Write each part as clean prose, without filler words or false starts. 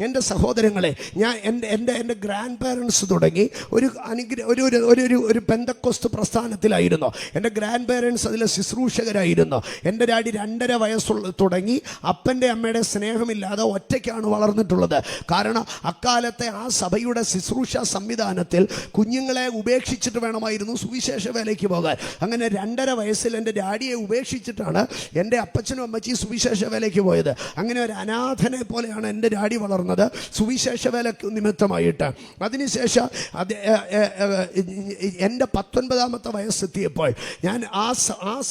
എൻ്റെ സഹോദരങ്ങളെ, ഞാൻ എൻ്റെ ഗ്രാൻഡ് പാരൻസ് തുടങ്ങി ഒരു പെന്തക്കോസ്ത് പ്രസ്ഥാനത്തിലായിരുന്നു. എൻ്റെ ഗ്രാൻഡ് പാരൻസ് അതിലെ ശുശ്രൂഷകരായിരുന്നു. എൻ്റെ ഡാഡി 2.5 വയസ്സുള്ള തുടങ്ങി അപ്പൻ്റെ അമ്മയുടെ സ്നേഹമില്ലാതെ ഒറ്റയ്ക്കാണ് വളർന്നിട്ടുള്ളത്. കാരണം അക്കാലത്തെ ആ സഭയുടെ ശുശ്രൂഷ സംവിധാനത്തിൽ കുഞ്ഞുങ്ങളെ ഉപേക്ഷിച്ചിട്ട് വേണമായിരുന്നു സുവിശേഷ വേലയ്ക്ക് പോകാൻ. അങ്ങനെ 2.5 വയസ്സിൽ എൻ്റെ ഡാഡിയെ ഉപേക്ഷിച്ചിട്ടാണ് എൻ്റെ അപ്പച്ചനും അമ്മച്ചിയും സുവിശേഷ വേലയ്ക്ക് പോയത്. അങ്ങനെ ഒരു അനാഥനെ പോലെയാണ് എൻ്റെ ഡാഡി വളർന്നത് സുവിശേഷ വേല നിമിത്തമായിട്ട്. അതിനുശേഷം എൻ്റെ 19ാമത്തെ വയസ്സെത്തിയപ്പോൾ ഞാൻ ആ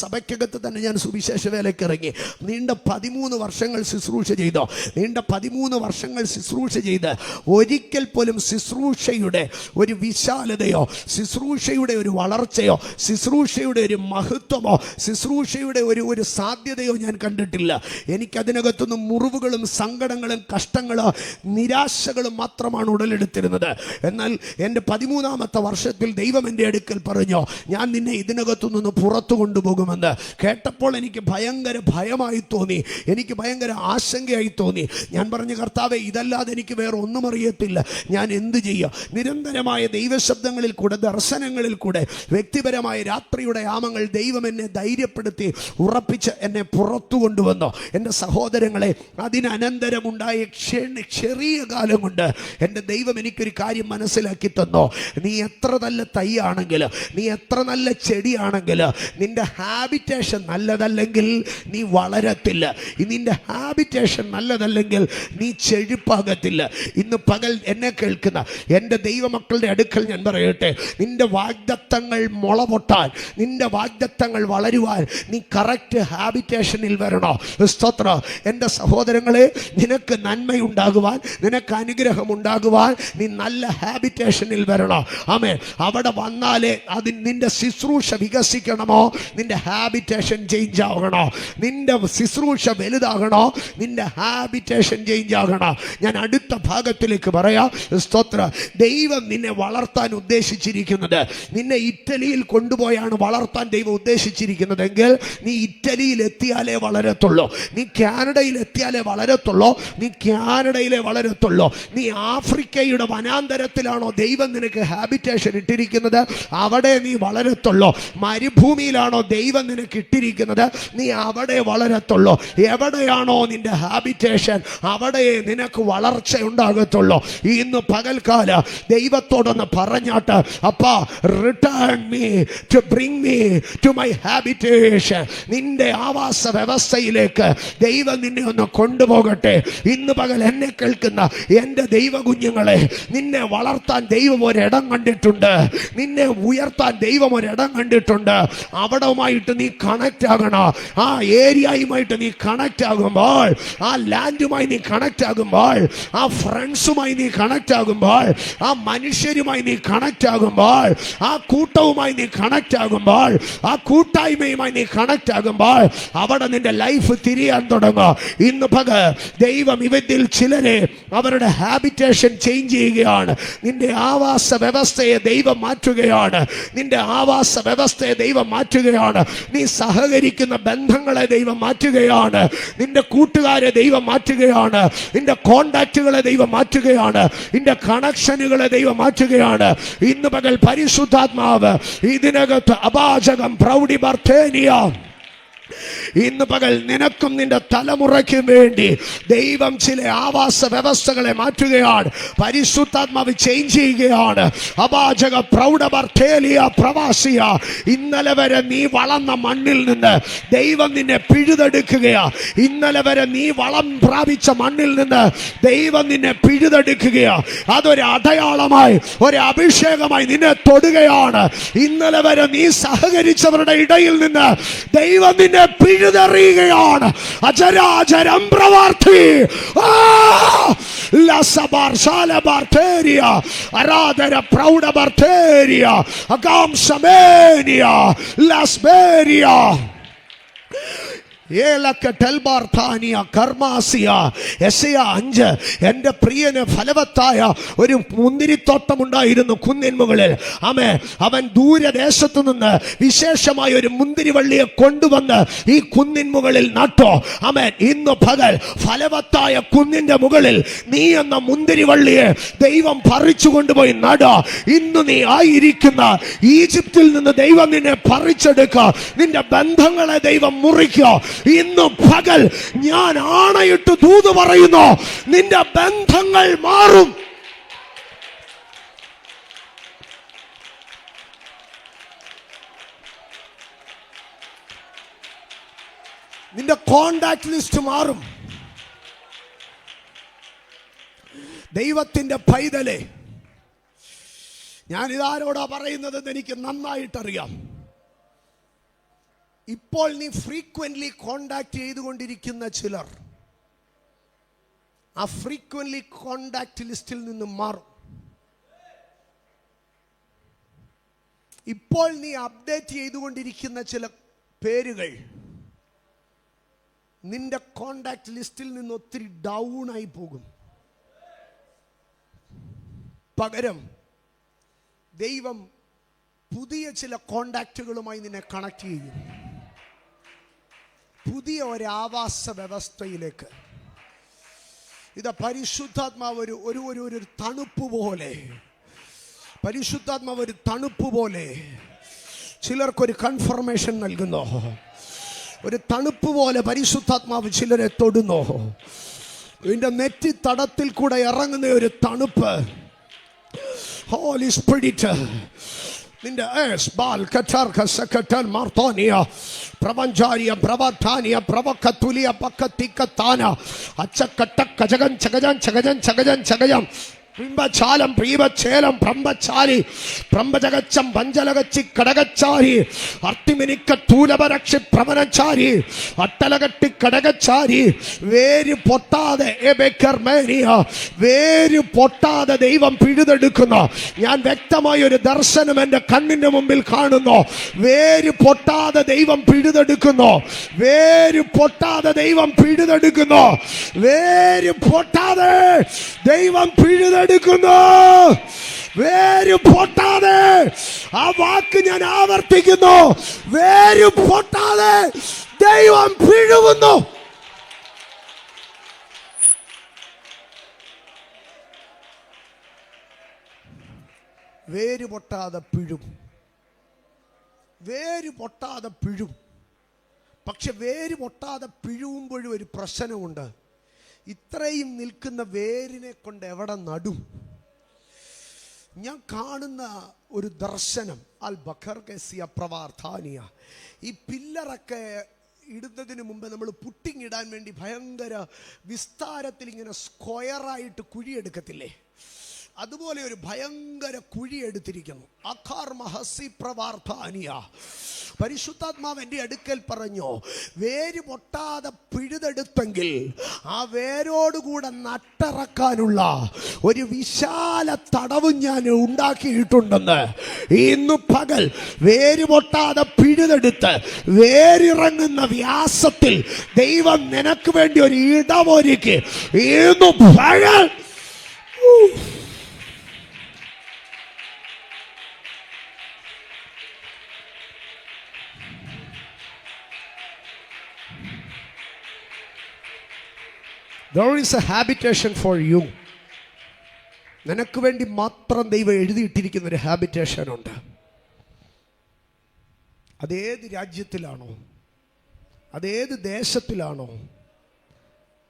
സഭയ്ക്കകത്ത് തന്നെ ഞാൻ സുവിശേഷ വേലയ്ക്ക് ഇറങ്ങി. നീണ്ട 13 വർഷങ്ങൾ ശുശ്രൂഷ ചെയ്തോ. നീണ്ട 13 വർഷങ്ങൾ ശുശ്രൂഷ ചെയ്ത് ഒരിക്കൽ പോലും ശുശ്രൂഷയുടെ ഒരു വിശാലതയോ, ശുശ്രൂഷയുടെ ഒരു വളർച്ചയോ, ശുശ്രൂഷയുടെ ഒരു മഹത്വമോ, ശുശ്രൂഷയുടെ ഒരു സാധ്യതയോ ഞാൻ കണ്ടിട്ടില്ല. എനിക്കതിനകത്തുനിന്ന് മുറിവുകളും സങ്കടങ്ങളും കഷ്ടങ്ങളും നിരാശകളും മാത്രമാണ് ഉടലെടുത്തിരുന്നത്. എന്നാൽ എൻ്റെ 13ാമത്തെ വർഷത്തിൽ ദൈവം എൻ്റെ അടുക്കൽ പറഞ്ഞു, ഞാൻ നിന്നെ ഇതിനകത്തുനിന്ന് പുറത്തു കൊണ്ടുപോകുമെന്ന്. കേട്ടപ്പോൾ എനിക്ക് ഭയങ്കര ഭയമായി തോന്നി, എനിക്ക് ഭയങ്കര ആശങ്കയായി തോന്നി. ഞാൻ പറഞ്ഞു, കർത്താവേ, ഇതല്ലാതെ എനിക്ക് വേറെ ഒന്നും അറിയത്തില്ല, ഞാൻ എന്ത് ചെയ്യുക? നിരന്തരമായ ദൈവശബ്ദങ്ങളിൽ കൂടെ, ദർശനങ്ങളിൽ കൂടെ, വ്യക്തിപരമായ രാത്രിയുടെ യാമങ്ങൾ ദൈവം എന്നെ ധൈര്യപ്പെടുത്തി ഉറപ്പിച്ച് എന്നെ പുറത്തു കൊണ്ടുവന്നു. എൻ്റെ സഹോദരങ്ങളെ, അതിനനന്തരമുണ്ടായ ചെറിയ കാലം കൊണ്ട് എൻ്റെ ദൈവം എനിക്കൊരു കാര്യം മനസ്സിലാക്കി തന്നു. നീ എത്ര നല്ല തൈയാണെങ്കിൽ, നീ എത്ര നല്ല ചെടിയാണെങ്കിൽ, നിന്റെ ഹാബിറ്റേഷൻ നല്ലതല്ലെങ്കിൽ നീ വളരത്തില്ല. നിന്റെ ഹാബിറ്റേഷൻ നല്ലതല്ലെങ്കിൽ നീ ചെഴുപ്പാകത്തില്ല. ഇന്ന് പകൽ എന്നെ കേൾക്കുന്ന എൻ്റെ ദൈവമക്കളുടെ അടുക്കൽ ഞാൻ പറയട്ടെ, നിന്റെ വാഗ്ദത്തങ്ങൾ മുള പൊട്ടാൻ, നിന്റെ വാഗ്ദത്തങ്ങൾ വളരുവാൻ നീ കറക്റ്റ് ഹാബിറ്റേഷനിൽ വരണോ? സ്തോത്രം. എൻ്റെ സഹോദരങ്ങളെ, നിനക്ക് നന്മയുണ്ടാകുവാൻ, നിനക്ക് അനുഗ്രഹം ഉണ്ടാകുവാൻ നീ നല്ല ഹാബിറ്റേഷനിൽ വരണോ? ആമേൻ. അവിടെ വന്നാലേ നിന്റെ ശുശ്രൂഷ വികസിക്കണമോ, നിന്റെ ഹാബിറ്റേഷൻ ചേഞ്ച് ആകണോ? നിന്റെ ശുശ്രൂഷ വലുതാകണോ, നിന്റെ ഹാബിറ്റേഷൻ ചേഞ്ച് ആകണോ? ഞാൻ അടുത്ത ഭാഗത്തിലേക്ക് പറയാം. സ്തോത്രം. ദൈവം നിന്നെ വളർത്താൻ ഉദ്ദേശിച്ചിരിക്കുന്നത്, നിന്നെ ഇറ്റലിയിൽ കൊണ്ടുപോയാണ് വളർത്താൻ ദൈവം ഉദ്ദേശിച്ചിരിക്കുന്നതെങ്കിൽ നീ ഇറ്റലിയിൽ എത്തിയാലേ വളരത്തുള്ളൂ, നീ കാനഡയിൽ എത്തിയാലേ വളരത്തുള്ളൂ, നീ കാനഡയിലെ വളരത്തുള്ളൂ. നീ ആഫ്രിക്കയുടെ വനാന്തരത്തിലാണോ ദൈവം നിനക്ക് ഹാബിറ്റേഷൻ ഇട്ടിരിക്കുന്നത്, അവിടെ നീ വളരത്തുള്ളൂ. മരുഭൂമിയിലാണോ ദൈവം നിനക്ക് ഇട്ടിരിക്കുന്നത്, നീ അവിടെ വളരത്തുള്ളൂ. എവിടെയാണോ നിന്റെ ഹാബിറ്റേഷൻ, അവിടെ നിനക്ക് വളർച്ച ഉണ്ടാകത്തുള്ളൂ. ഇന്ന് പകൽക്കാല ദൈവത്തോടൊന്ന് പറഞ്ഞാട്ട്, അപ്പാ, return me to bring me to my habitation. നിന്റെ ആവാസ വ്യവസ്ഥയിലേക്ക് ദൈവം നിന്നെ ഒന്ന് കൊണ്ടുപോകട്ടെ. ഇന്ന് പകൽ എന്നെ കേൾക്കുന്ന എൻ്റെ ദൈവ കുഞ്ഞുങ്ങളെ, നിന്നെ വളർത്താൻ ദൈവം ഒരിടം കണ്ടിട്ടുണ്ട്, നിന്നെ ഉയർത്താൻ ദൈവം ഒരിടം കണ്ടിട്ടുണ്ട്. അവിടവുമായിട്ട് നീ കണക്റ്റ് ആകണം. ആ ഏരിയയുമായിട്ട് നീ കണക്റ്റ് ആകുമ്പോൾ, ആ ലാൻഡുമായി നീ കണക്റ്റ് ആകുമ്പോൾ, ആ ഫ്രണ്ട്സുമായി നീ കണക്റ്റ് ആകുമ്പോൾ, ആ മനുഷ്യരുമായി നീ കണക്റ്റ് ആകുമ്പോൾ, ആ കൂട്ടവുമായി നീ കണക്റ്റ് ആകുമ്പോൾ, ആ കൂട്ടായ്മയുമായി നീ കണക്റ്റ് ആകുമ്പോൾ, അവിടെ നിന്റെ ലൈഫ് തിരിയാൻ തുടങ്ങും. ഇന്ന് ദൈവം ഇവരിൽ ചിലരെ അവരുടെ ഹാബിറ്റേഷൻ ചേഞ്ച് ചെയ്യുകയാണ്. നിന്റെ ആവാസ വ്യവസ്ഥയെ ദൈവം മാറ്റുകയാണ്. നിന്റെ ആവാസ വ്യവസ്ഥയെ ദൈവം മാറ്റുകയാണ്. നീ സഹകരിക്കുന്ന ബന്ധങ്ങളെ ദൈവം മാറ്റുകയാണ്. നിന്റെ കൂട്ടുകാരെ ദൈവം മാറ്റുകയാണ്. നിന്റെ കോണ്ടാക്റ്റുകളെ ദൈവം മാറ്റുകയാണ്. നിന്റെ കണക്ഷനുകളെ ദൈവം മാറ്റുകയാണ്. ഇന്ന് പകൽ പരിശുദ്ധാത്മാവ് ഇതിനകത്ത് അപാചകം പ്രൗഢി ബർത്തേനിയ ഇന്ന് പകൽ നിനക്കും നിന്റെ തലമുറയ്ക്കും വേണ്ടി ദൈവം ചില ആവാസ വ്യവസ്ഥകളെ മാറ്റുകയാണ്. പരിശുദ്ധാത്മാവ് ചേഞ്ച് ചെയ്യുകയാണ്. അപാചക പ്രൗഢബർത്തേലിയ പ്രവാസിയ, ഇന്നലെ വരെ നീ വളർന്ന മണ്ണിൽ നിന്ന് ദൈവം നിന്നെ പിഴുതെടുക്കുകയാ. ഇന്നലെ വരെ നീ വളം പ്രാപിച്ച മണ്ണിൽ നിന്ന് ദൈവം നിന്നെ പിഴുതെടുക്കുകയാ. അതൊരു അടയാളമായി, ഒരു അഭിഷേകമായി നിന്നെ തൊടുകയാണ്. ഇന്നലെ വരെ നീ സഹകരിച്ചവരുടെ ഇടയിൽ നിന്ന് ദൈവം നിന്നെ പിഴുതെറിയുകയാണ്. അചരാചരം പ്രവർത്തി ആരാധന പ്രൗഢബർത്തേരിയ അകാംശമേനിയ ലസ്ബേരിയ. എന്റെ പ്രിയന് ഫലവത്തായ ഒരു മുന്തിരിത്തോട്ടം ഉണ്ടായിരുന്നു കുന്നിൻ മുകളിൽ. അവൻ ദൂരദേശത്തു നിന്ന് വിശേഷമായ ഒരു മുന്തിരിവള്ളിയെ കൊണ്ടുവന്ന് ഈ കുന്നിൻ മുകളിൽ നട്ടോ. ഇന്ന് പകൽ ഫലവത്തായ കുന്നിന്റെ മുകളിൽ നീ എന്ന മുന്തിരിവള്ളിയെ ദൈവം പറിച്ചു കൊണ്ടുപോയി നട. ഇന്ന് നീ ആയിരിക്കുന്ന ഈജിപ്തിൽ നിന്ന് ദൈവം നിന്നെ പറിച്ചെടുക്കുക. നിന്റെ ബന്ധങ്ങളെ ദൈവം മുറിക്കുക. ഇന്ന് പകൽ ഞാൻ ആണയിട്ട് ദൂത് പറയുന്നു, നിന്റെ ബന്ധങ്ങൾ മാറും. നിന്റെ കോണ്ടാക്ട് ലിസ്റ്റ് മാറും. ദൈവത്തിന്റെ പൈതലേ, ഞാൻ ഇതാരോടാ പറയുന്നതെന്ന് എനിക്ക് നന്നായിട്ടറിയാം. ഇപ്പോൾ നീ ഫ്രീക്വന്റ്ലി കോണ്ടാക്ട് ചെയ്തുകൊണ്ടിരിക്കുന്ന ചിലർ ആ ഫ്രീക്വന്റ്ലി കോണ്ടാക്ട് ലിസ്റ്റിൽ നിന്ന് മാറും. ഇപ്പോൾ നീ അപ്ഡേറ്റ് ചെയ്തുകൊണ്ടിരിക്കുന്ന ചില പേരുകൾ നിന്റെ കോണ്ടാക്ട് ലിസ്റ്റിൽ നിന്ന് ഒത്തിരി ഡൗൺ ആയി പോകും. പകരം ദൈവം പുതിയ ചില കോണ്ടാക്റ്റുകളുമായി നിന്നെ കണക്ട് ചെയ്യും. പുതിയ ഒരു ആവാസ വ്യവസ്ഥയിലേക്ക്. ഇത് പരിശുദ്ധാത്മാവ് ഒരു തണുപ്പ് പോലെ, പരിശുദ്ധാത്മാവ് ഒരു തണുപ്പ് പോലെ ചിലർക്കൊരു കൺഫർമേഷൻ നൽകുന്നു. ഒരു തണുപ്പ് പോലെ പരിശുദ്ധാത്മാവ് ചിലരെ തൊടുന്നു. ഇതിന്റെ നെറ്റി തടത്തിൽ കൂടെ ഇറങ്ങുന്ന ഒരു തണുപ്പ്. ഹോളി സ്പിരിറ്റ് നിന്റെ പ്രപഞ്ചാരിയ പ്രവധാനിയ പ്രവക്കത്തുലിയ പക്കത്തിക്കത്താന അച്ചക്കട്ട കജകൻ ചകജൻ ചകജൻ ചകജൻ ചകജം പ്രിംബചാലം പ്രീവചേലം പ്രംബചാരി പ്രംബജഗച്ചം പഞ്ചലഗച്ചി കടകച്ചാരി അർത്തിമിനിക്ക തൂലപരക്ഷി പ്രമനച്ചാരി അട്ടലകട്ടി കടകച്ചാരി. വേര് പൊട്ടാതെ വേര് പൊട്ടാതെ ദൈവം പിഴുതെടുക്കുന്നു. ഞാൻ വ്യക്തമായ ഒരു ദർശനം എൻ്റെ കണ്ണിന്റെ മുമ്പിൽ കാണുന്നു. വേര് പൊട്ടാതെ ദൈവം പിഴുതെടുക്കുന്നു. വേര് പൊട്ടാതെ ദൈവം പിഴുതെടുക്കുന്നു. വേര് പൊട്ടാതെ ദൈവം പിഴുതെടുക്കുന്നു. വേര് പൊട്ടാതെ, ആ വാക്ക് ഞാൻ ആവർത്തിക്കുന്നു, വേര് പൊട്ടാതെ ദൈവം പിഴുവുന്നു. വേര് പൊട്ടാതെ പിഴും. വേര് പൊട്ടാതെ പിഴും. പക്ഷെ വേര് പൊട്ടാതെ പിഴുവുമ്പോഴും ഒരു പ്രശ്നമുണ്ട്. ഇത്രയും നിൽക്കുന്ന വേരിനെ കൊണ്ട് എവിടെ നടും? ഞാൻ കാണുന്ന ഒരു ദർശനം അൽ ബഖർ കെസിയ പ്രവാർത്ഥാനിയ. ഈ പില്ലറൊക്കെ ഇടുന്നതിന് മുമ്പ് നമ്മൾ പുട്ടിങ് ഇടാൻ വേണ്ടി ഭയങ്കര വിസ്താരത്തിൽ ഇങ്ങനെ സ്ക്വയറായിട്ട് കുഴിയെടുക്കത്തില്ലേ? അതുപോലെ ഒരു ഭയങ്കര കുഴി എടുത്തിരിക്കുന്നു. അഖാർ മഹസി പ്രവാർത്ഥാനിയ. പരിശുദ്ധാത്മാവ് എൻ്റെ അടുക്കൽ പറഞ്ഞു, വേര് പൊട്ടാതെ പിഴുതെടുത്തെങ്കിൽ ആ വേരോടുകൂടെ നട്ടിറക്കാനുള്ള ഒരു വിശാല തടവും ഞാൻ ഉണ്ടാക്കിയിട്ടുണ്ടെന്ന്. ഇന്ന് പകൽ വേര് പൊട്ടാതെ പിഴുതെടുത്ത് വേരിറങ്ങുന്ന വ്യാസത്തിൽ ദൈവം നിനക്ക് വേണ്ടി ഒരു ഇടമൊരുക്കി. ഇന്ന് പകൽ there is a habitation for you. നിനക്ക് വേണ്ടി മാത്രം ദൈവം എഴുതിയിട്ടിരിക്കുന്ന ഒരു ഹാബിറ്റേഷൻ ഉണ്ട്. അതേത് രാജ്യത്തിലാണോ, അതേത് ദേശത്തിലാണോ,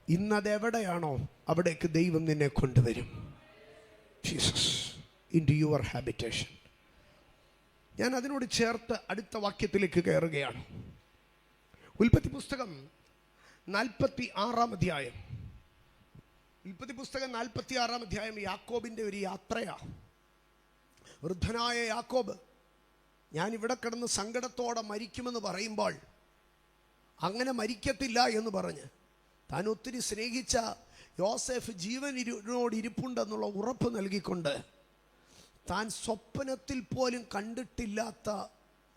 ഇന്നതെവിടെയാണോ അവിടേക്ക് ദൈവം നിന്നെ കൊണ്ടുവരും. Jesus into your habitation. ഞാൻ അതിനോട് ചേർത്ത് അടുത്ത വാക്യത്തിലേക്ക് കയറുകയാണ്. ഉൽപ്പത്തി പുസ്തകം 46-ാം അധ്യായം. ഉൽപ്പത്തി പുസ്തകം 46-ാം അധ്യായം യാക്കോബിൻ്റെ ഒരു യാത്രയാണ്. വൃദ്ധനായ യാക്കോബ് ഞാൻ ഇവിടെ കിടന്ന് സങ്കടത്തോടെ മരിക്കുമെന്ന് പറയുമ്പോൾ അങ്ങനെ മരിക്കത്തില്ല എന്ന് പറഞ്ഞ് താൻ ഒത്തിരി സ്നേഹിച്ച യോസേഫ് ജീവനോട് ഇരിപ്പുണ്ടെന്നുള്ള ഉറപ്പ് നൽകിക്കൊണ്ട് താൻ സ്വപ്നത്തിൽ പോലും കണ്ടിട്ടില്ലാത്ത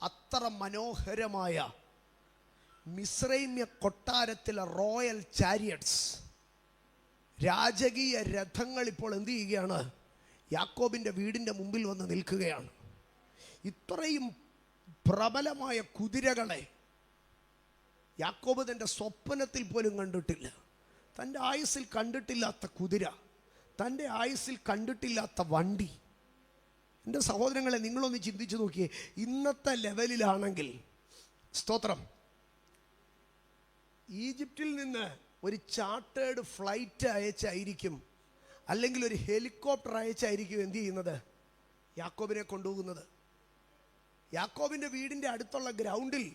അത്ര മനോഹരമായ മിസ്രൈമ്യ കൊട്ടാരത്തിലെ റോയൽ ചാരിയറ്റ്സ്, രാജകീയ രഥങ്ങൾ ഇപ്പോൾ എന്ത് ചെയ്യുകയാണ്? യാക്കോബിൻ്റെ വീടിൻ്റെ മുമ്പിൽ വന്ന് നിൽക്കുകയാണ്. ഇത്രയും പ്രബലമായ കുതിരകളെ യാക്കോബ് തൻ്റെ സ്വപ്നത്തിൽ പോലും കണ്ടിട്ടില്ല. തൻ്റെ ആയുസ്സിൽ കണ്ടിട്ടില്ലാത്ത കുതിര, തൻ്റെ ആയുസ്സിൽ കണ്ടിട്ടില്ലാത്ത വണ്ടി. എൻ്റെ സഹോദരങ്ങളെ, നിങ്ങളൊന്ന് ചിന്തിച്ചു നോക്കിയേ. ഇന്നത്തെ ലെവലിലാണെങ്കിൽ, സ്തോത്രം, ഈജിപ്തിൽ നിന്ന് ഒരു ചാർട്ടേഡ് ഫ്ലൈറ്റ് അയച്ചായിരിക്കും, അല്ലെങ്കിൽ ഒരു ഹെലികോപ്റ്റർ അയച്ചായിരിക്കും എന്ത് ചെയ്യുന്നത്? യാക്കോബിനെ കൊണ്ടുപോകുന്നത്. യാക്കോബിൻ്റെ വീടിൻ്റെ അടുത്തുള്ള ഗ്രൗണ്ടിൽ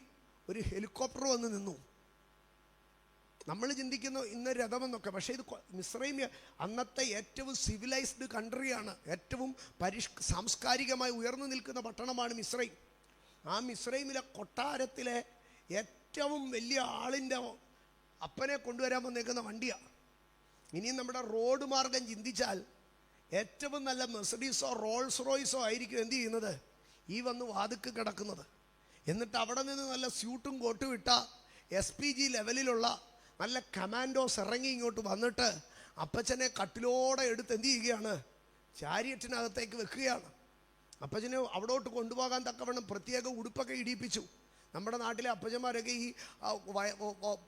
ഒരു ഹെലികോപ്റ്റർ വന്ന് നിന്നു. നമ്മൾ ചിന്തിക്കുന്നു ഇന്ന് രഥമെന്നൊക്കെ, പക്ഷേ ഇത് മിസ്രൈമ്യ അന്നത്തെ ഏറ്റവും സിവിലൈസ്ഡ് കൺട്രിയാണ്. ഏറ്റവും സാംസ്കാരികമായി ഉയർന്നു നിൽക്കുന്ന പട്ടണമാണ് മിസ്രൈം. ആ മിസ്രൈമിലെ കൊട്ടാരത്തിലെ ഏറ്റവും വലിയ ആളിൻ്റെ അപ്പനെ കൊണ്ടുവരാൻ വന്നേക്കുന്ന വണ്ടിയാണ്. ഇനിയും നമ്മുടെ റോഡ് മാർഗം ചിന്തിച്ചാൽ ഏറ്റവും നല്ല മെർസിഡീസോ റോൾസ് റോയ്സോ ആയിരിക്കും എന്ത് ചെയ്യുന്നത്? ഈ വന്ന് വാതുക്ക് കിടക്കുന്നത്. എന്നിട്ട് അവിടെ നിന്ന് നല്ല സ്യൂട്ടും കോട്ടും ഇട്ട SPG ലെവലിലുള്ള നല്ല കമാൻഡോസ് ഇറങ്ങി ഇങ്ങോട്ട് വന്നിട്ട് അപ്പച്ചനെ കട്ടിലോടെ എടുത്ത് എന്ത് ചെയ്യുകയാണ്? ചാരിയറ്റിനകത്തേക്ക് വെക്കുകയാണ്. അപ്പച്ചനെ അവിടോട്ട് കൊണ്ടുപോകാൻ തക്കവണ്ണം പ്രത്യേക ഉടുപ്പൊക്കെ ഇടിപ്പിച്ചു. നമ്മുടെ നാട്ടിലെ അപ്പച്ചന്മാരൊക്കെ ഈ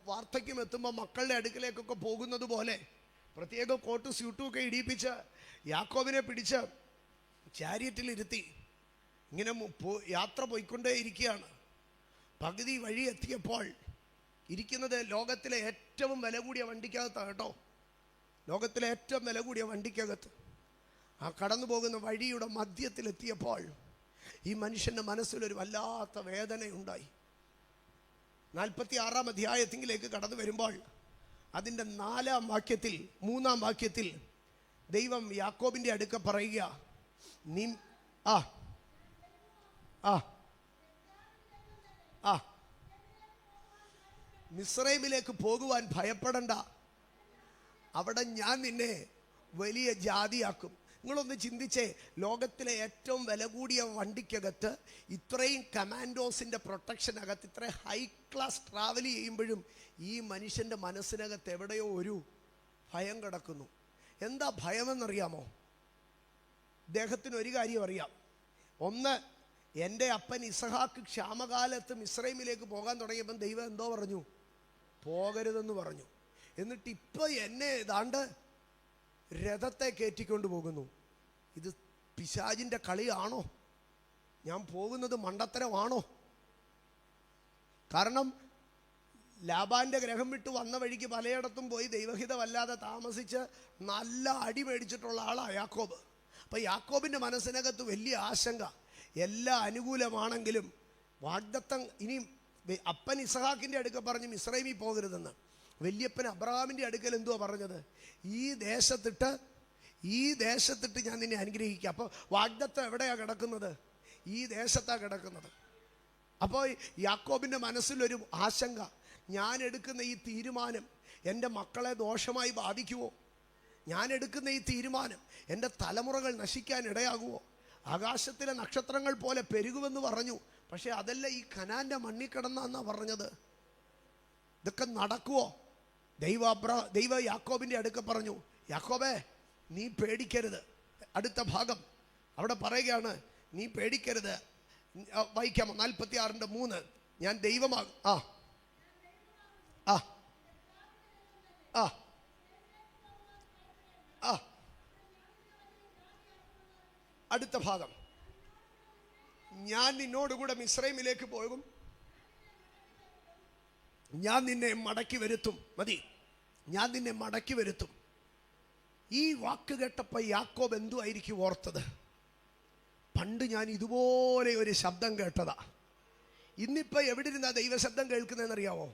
വാർദ്ധക്യം എത്തുമ്പോൾ മക്കളുടെ അടുക്കലേക്കൊക്കെ പോകുന്നത് പോലെ പ്രത്യേക കോട്ട് സ്യൂട്ടും ഒക്കെ ഇടിപ്പിച്ച് യാക്കോബിനെ പിടിച്ച് ചാരിയറ്റിലിരുത്തി ഇങ്ങനെ യാത്ര പോയിക്കൊണ്ടേ ഇരിക്കുകയാണ്. പകുതി വഴി എത്തിയപ്പോൾ ഇരിക്കുന്നത് ലോകത്തിലെ ഏറ്റവും വില കൂടിയ വണ്ടിക്കകത്താണ് കേട്ടോ. ലോകത്തിലെ ഏറ്റവും വില കൂടിയ വണ്ടിക്കകത്ത്. ആ കടന്നു പോകുന്ന വഴിയുടെ മധ്യത്തിലെത്തിയപ്പോൾ ഈ മനുഷ്യൻ്റെ മനസ്സിലൊരു വല്ലാത്ത വേദനയുണ്ടായി. 46-ാം അധ്യായത്തിലേക്ക് കടന്നു വരുമ്പോൾ അതിൻ്റെ 4-ാം വാക്യത്തിൽ 3-ാം വാക്യത്തിൽ ദൈവം യാക്കോബിൻ്റെ അടുക്ക പറയുക, നീ ആ ആ ആ മിസ്രൈമിലേക്ക് പോകുവാൻ ഭയപ്പെടണ്ട, അവിടെ ഞാൻ നിന്നെ വലിയ ജാതിയാക്കും. നിങ്ങളൊന്ന് ചിന്തിച്ചേ, ലോകത്തിലെ ഏറ്റവും വില കൂടിയ വണ്ടിക്കകത്ത് ഇത്രയും കമാൻഡോസിൻ്റെ പ്രൊട്ടക്ഷനകത്ത് ഇത്രയും ഹൈ ക്ലാസ് ട്രാവൽ ചെയ്യുമ്പോഴും ഈ മനുഷ്യൻ്റെ മനസ്സിനകത്ത് എവിടെയോ ഒരു ഭയം കിടക്കുന്നു. എന്താ ഭയമെന്നറിയാമോ? അദ്ദേഹത്തിന് ഒരു കാര്യം അറിയാം. ഒന്ന്, എൻ്റെ അപ്പൻ ഇസഹാക്ക് ക്ഷാമകാലത്ത് മിസ്രൈമിലേക്ക് പോകാൻ തുടങ്ങിയപ്പം ദൈവം എന്തോ പറഞ്ഞു? പോകരുതെന്ന് പറഞ്ഞു. എന്നിട്ട് ഇപ്പോൾ എന്നെ ഏതാണ്ട് രഥത്തെ കയറ്റിക്കൊണ്ട് പോകുന്നു. ഇത് പിശാചിൻ്റെ കളിയാണോ? ഞാൻ പോകുന്നത് മണ്ടത്തരമാണോ? കാരണം ലാബാൻ്റെ ഗ്രഹം വിട്ട് വന്ന വഴിക്ക് പലയിടത്തും പോയി ദൈവഹിതമല്ലാതെ താമസിച്ച് നല്ല അടി മേടിച്ചിട്ടുള്ള ആളാണ് യാക്കോബ്. അപ്പോൾ യാക്കോബിൻ്റെ മനസ്സിനകത്ത് വലിയ ആശങ്ക. എല്ലാം അനുകൂലമാണെങ്കിലും വാഗ്ദത്തം ഇനിയും അപ്പൻ ഇസഹാക്കിൻ്റെ അടുക്ക പറഞ്ഞ് മിസ്രൈമിൽ പോകരുതെന്ന്. വല്യപ്പൻ അബ്രഹാമിൻ്റെ അടുക്കൽ എന്തുവാ പറഞ്ഞത്? ഈ ദേശത്തിട്ട് ഞാൻ നിന്നെ അനുഗ്രഹിക്കുക. അപ്പോൾ വാഗ്ദത്തം എവിടെയാണ് കിടക്കുന്നത്? ഈ ദേശത്താണ് കിടക്കുന്നത്. അപ്പോൾ യാക്കോബിൻ്റെ മനസ്സിലൊരു ആശങ്ക, ഞാൻ എടുക്കുന്ന ഈ തീരുമാനം എൻ്റെ മക്കളെ ദോഷമായി ബാധിക്കുമോ? ഞാൻ എടുക്കുന്ന ഈ തീരുമാനം എൻ്റെ തലമുറകൾ നശിക്കാൻ ഇടയാകുമോ? ആകാശത്തിലെ നക്ഷത്രങ്ങൾ പോലെ പെരുകുമെന്ന് പറഞ്ഞു. പക്ഷേ അതല്ല ഈ കനാൻ്റെ മണ്ണിൽ കിടന്നാന്നാണ് പറഞ്ഞത്. ഇതൊക്കെ നടക്കുമോ? ദൈവ യാക്കോബിൻ്റെ അടുക്ക പറഞ്ഞു, യാക്കോബേ നീ പേടിക്കരുത്. അടുത്ത ഭാഗം അവിടെ പറയുകയാണ്, നീ പേടിക്കരുത്. വായിക്കാമോ? 46:3. ഞാൻ ദൈവമാകും. ആ ആ ആ ആ അടുത്ത ഭാഗം, ഞാൻ നിന്നോടുകൂടെ മിസ്രൈമിലേക്ക് പോകും, ഞാൻ നിന്നെ മടക്കി വരുത്തും. മതി, ഞാൻ നിന്നെ മടക്കി വരുത്തും. ഈ വാക്ക് കേട്ടപ്പോൾ യാക്കോബ് എന്തുമായിരിക്കും ഓർത്തത്? പണ്ട് ഞാൻ ഇതുപോലെ ഒരു ശബ്ദം കേട്ടതാ. ഇന്നിപ്പോൾ എവിടെ ഇരുന്നാ ദൈവശബ്ദം കേൾക്കുന്നതെന്നറിയാമോ?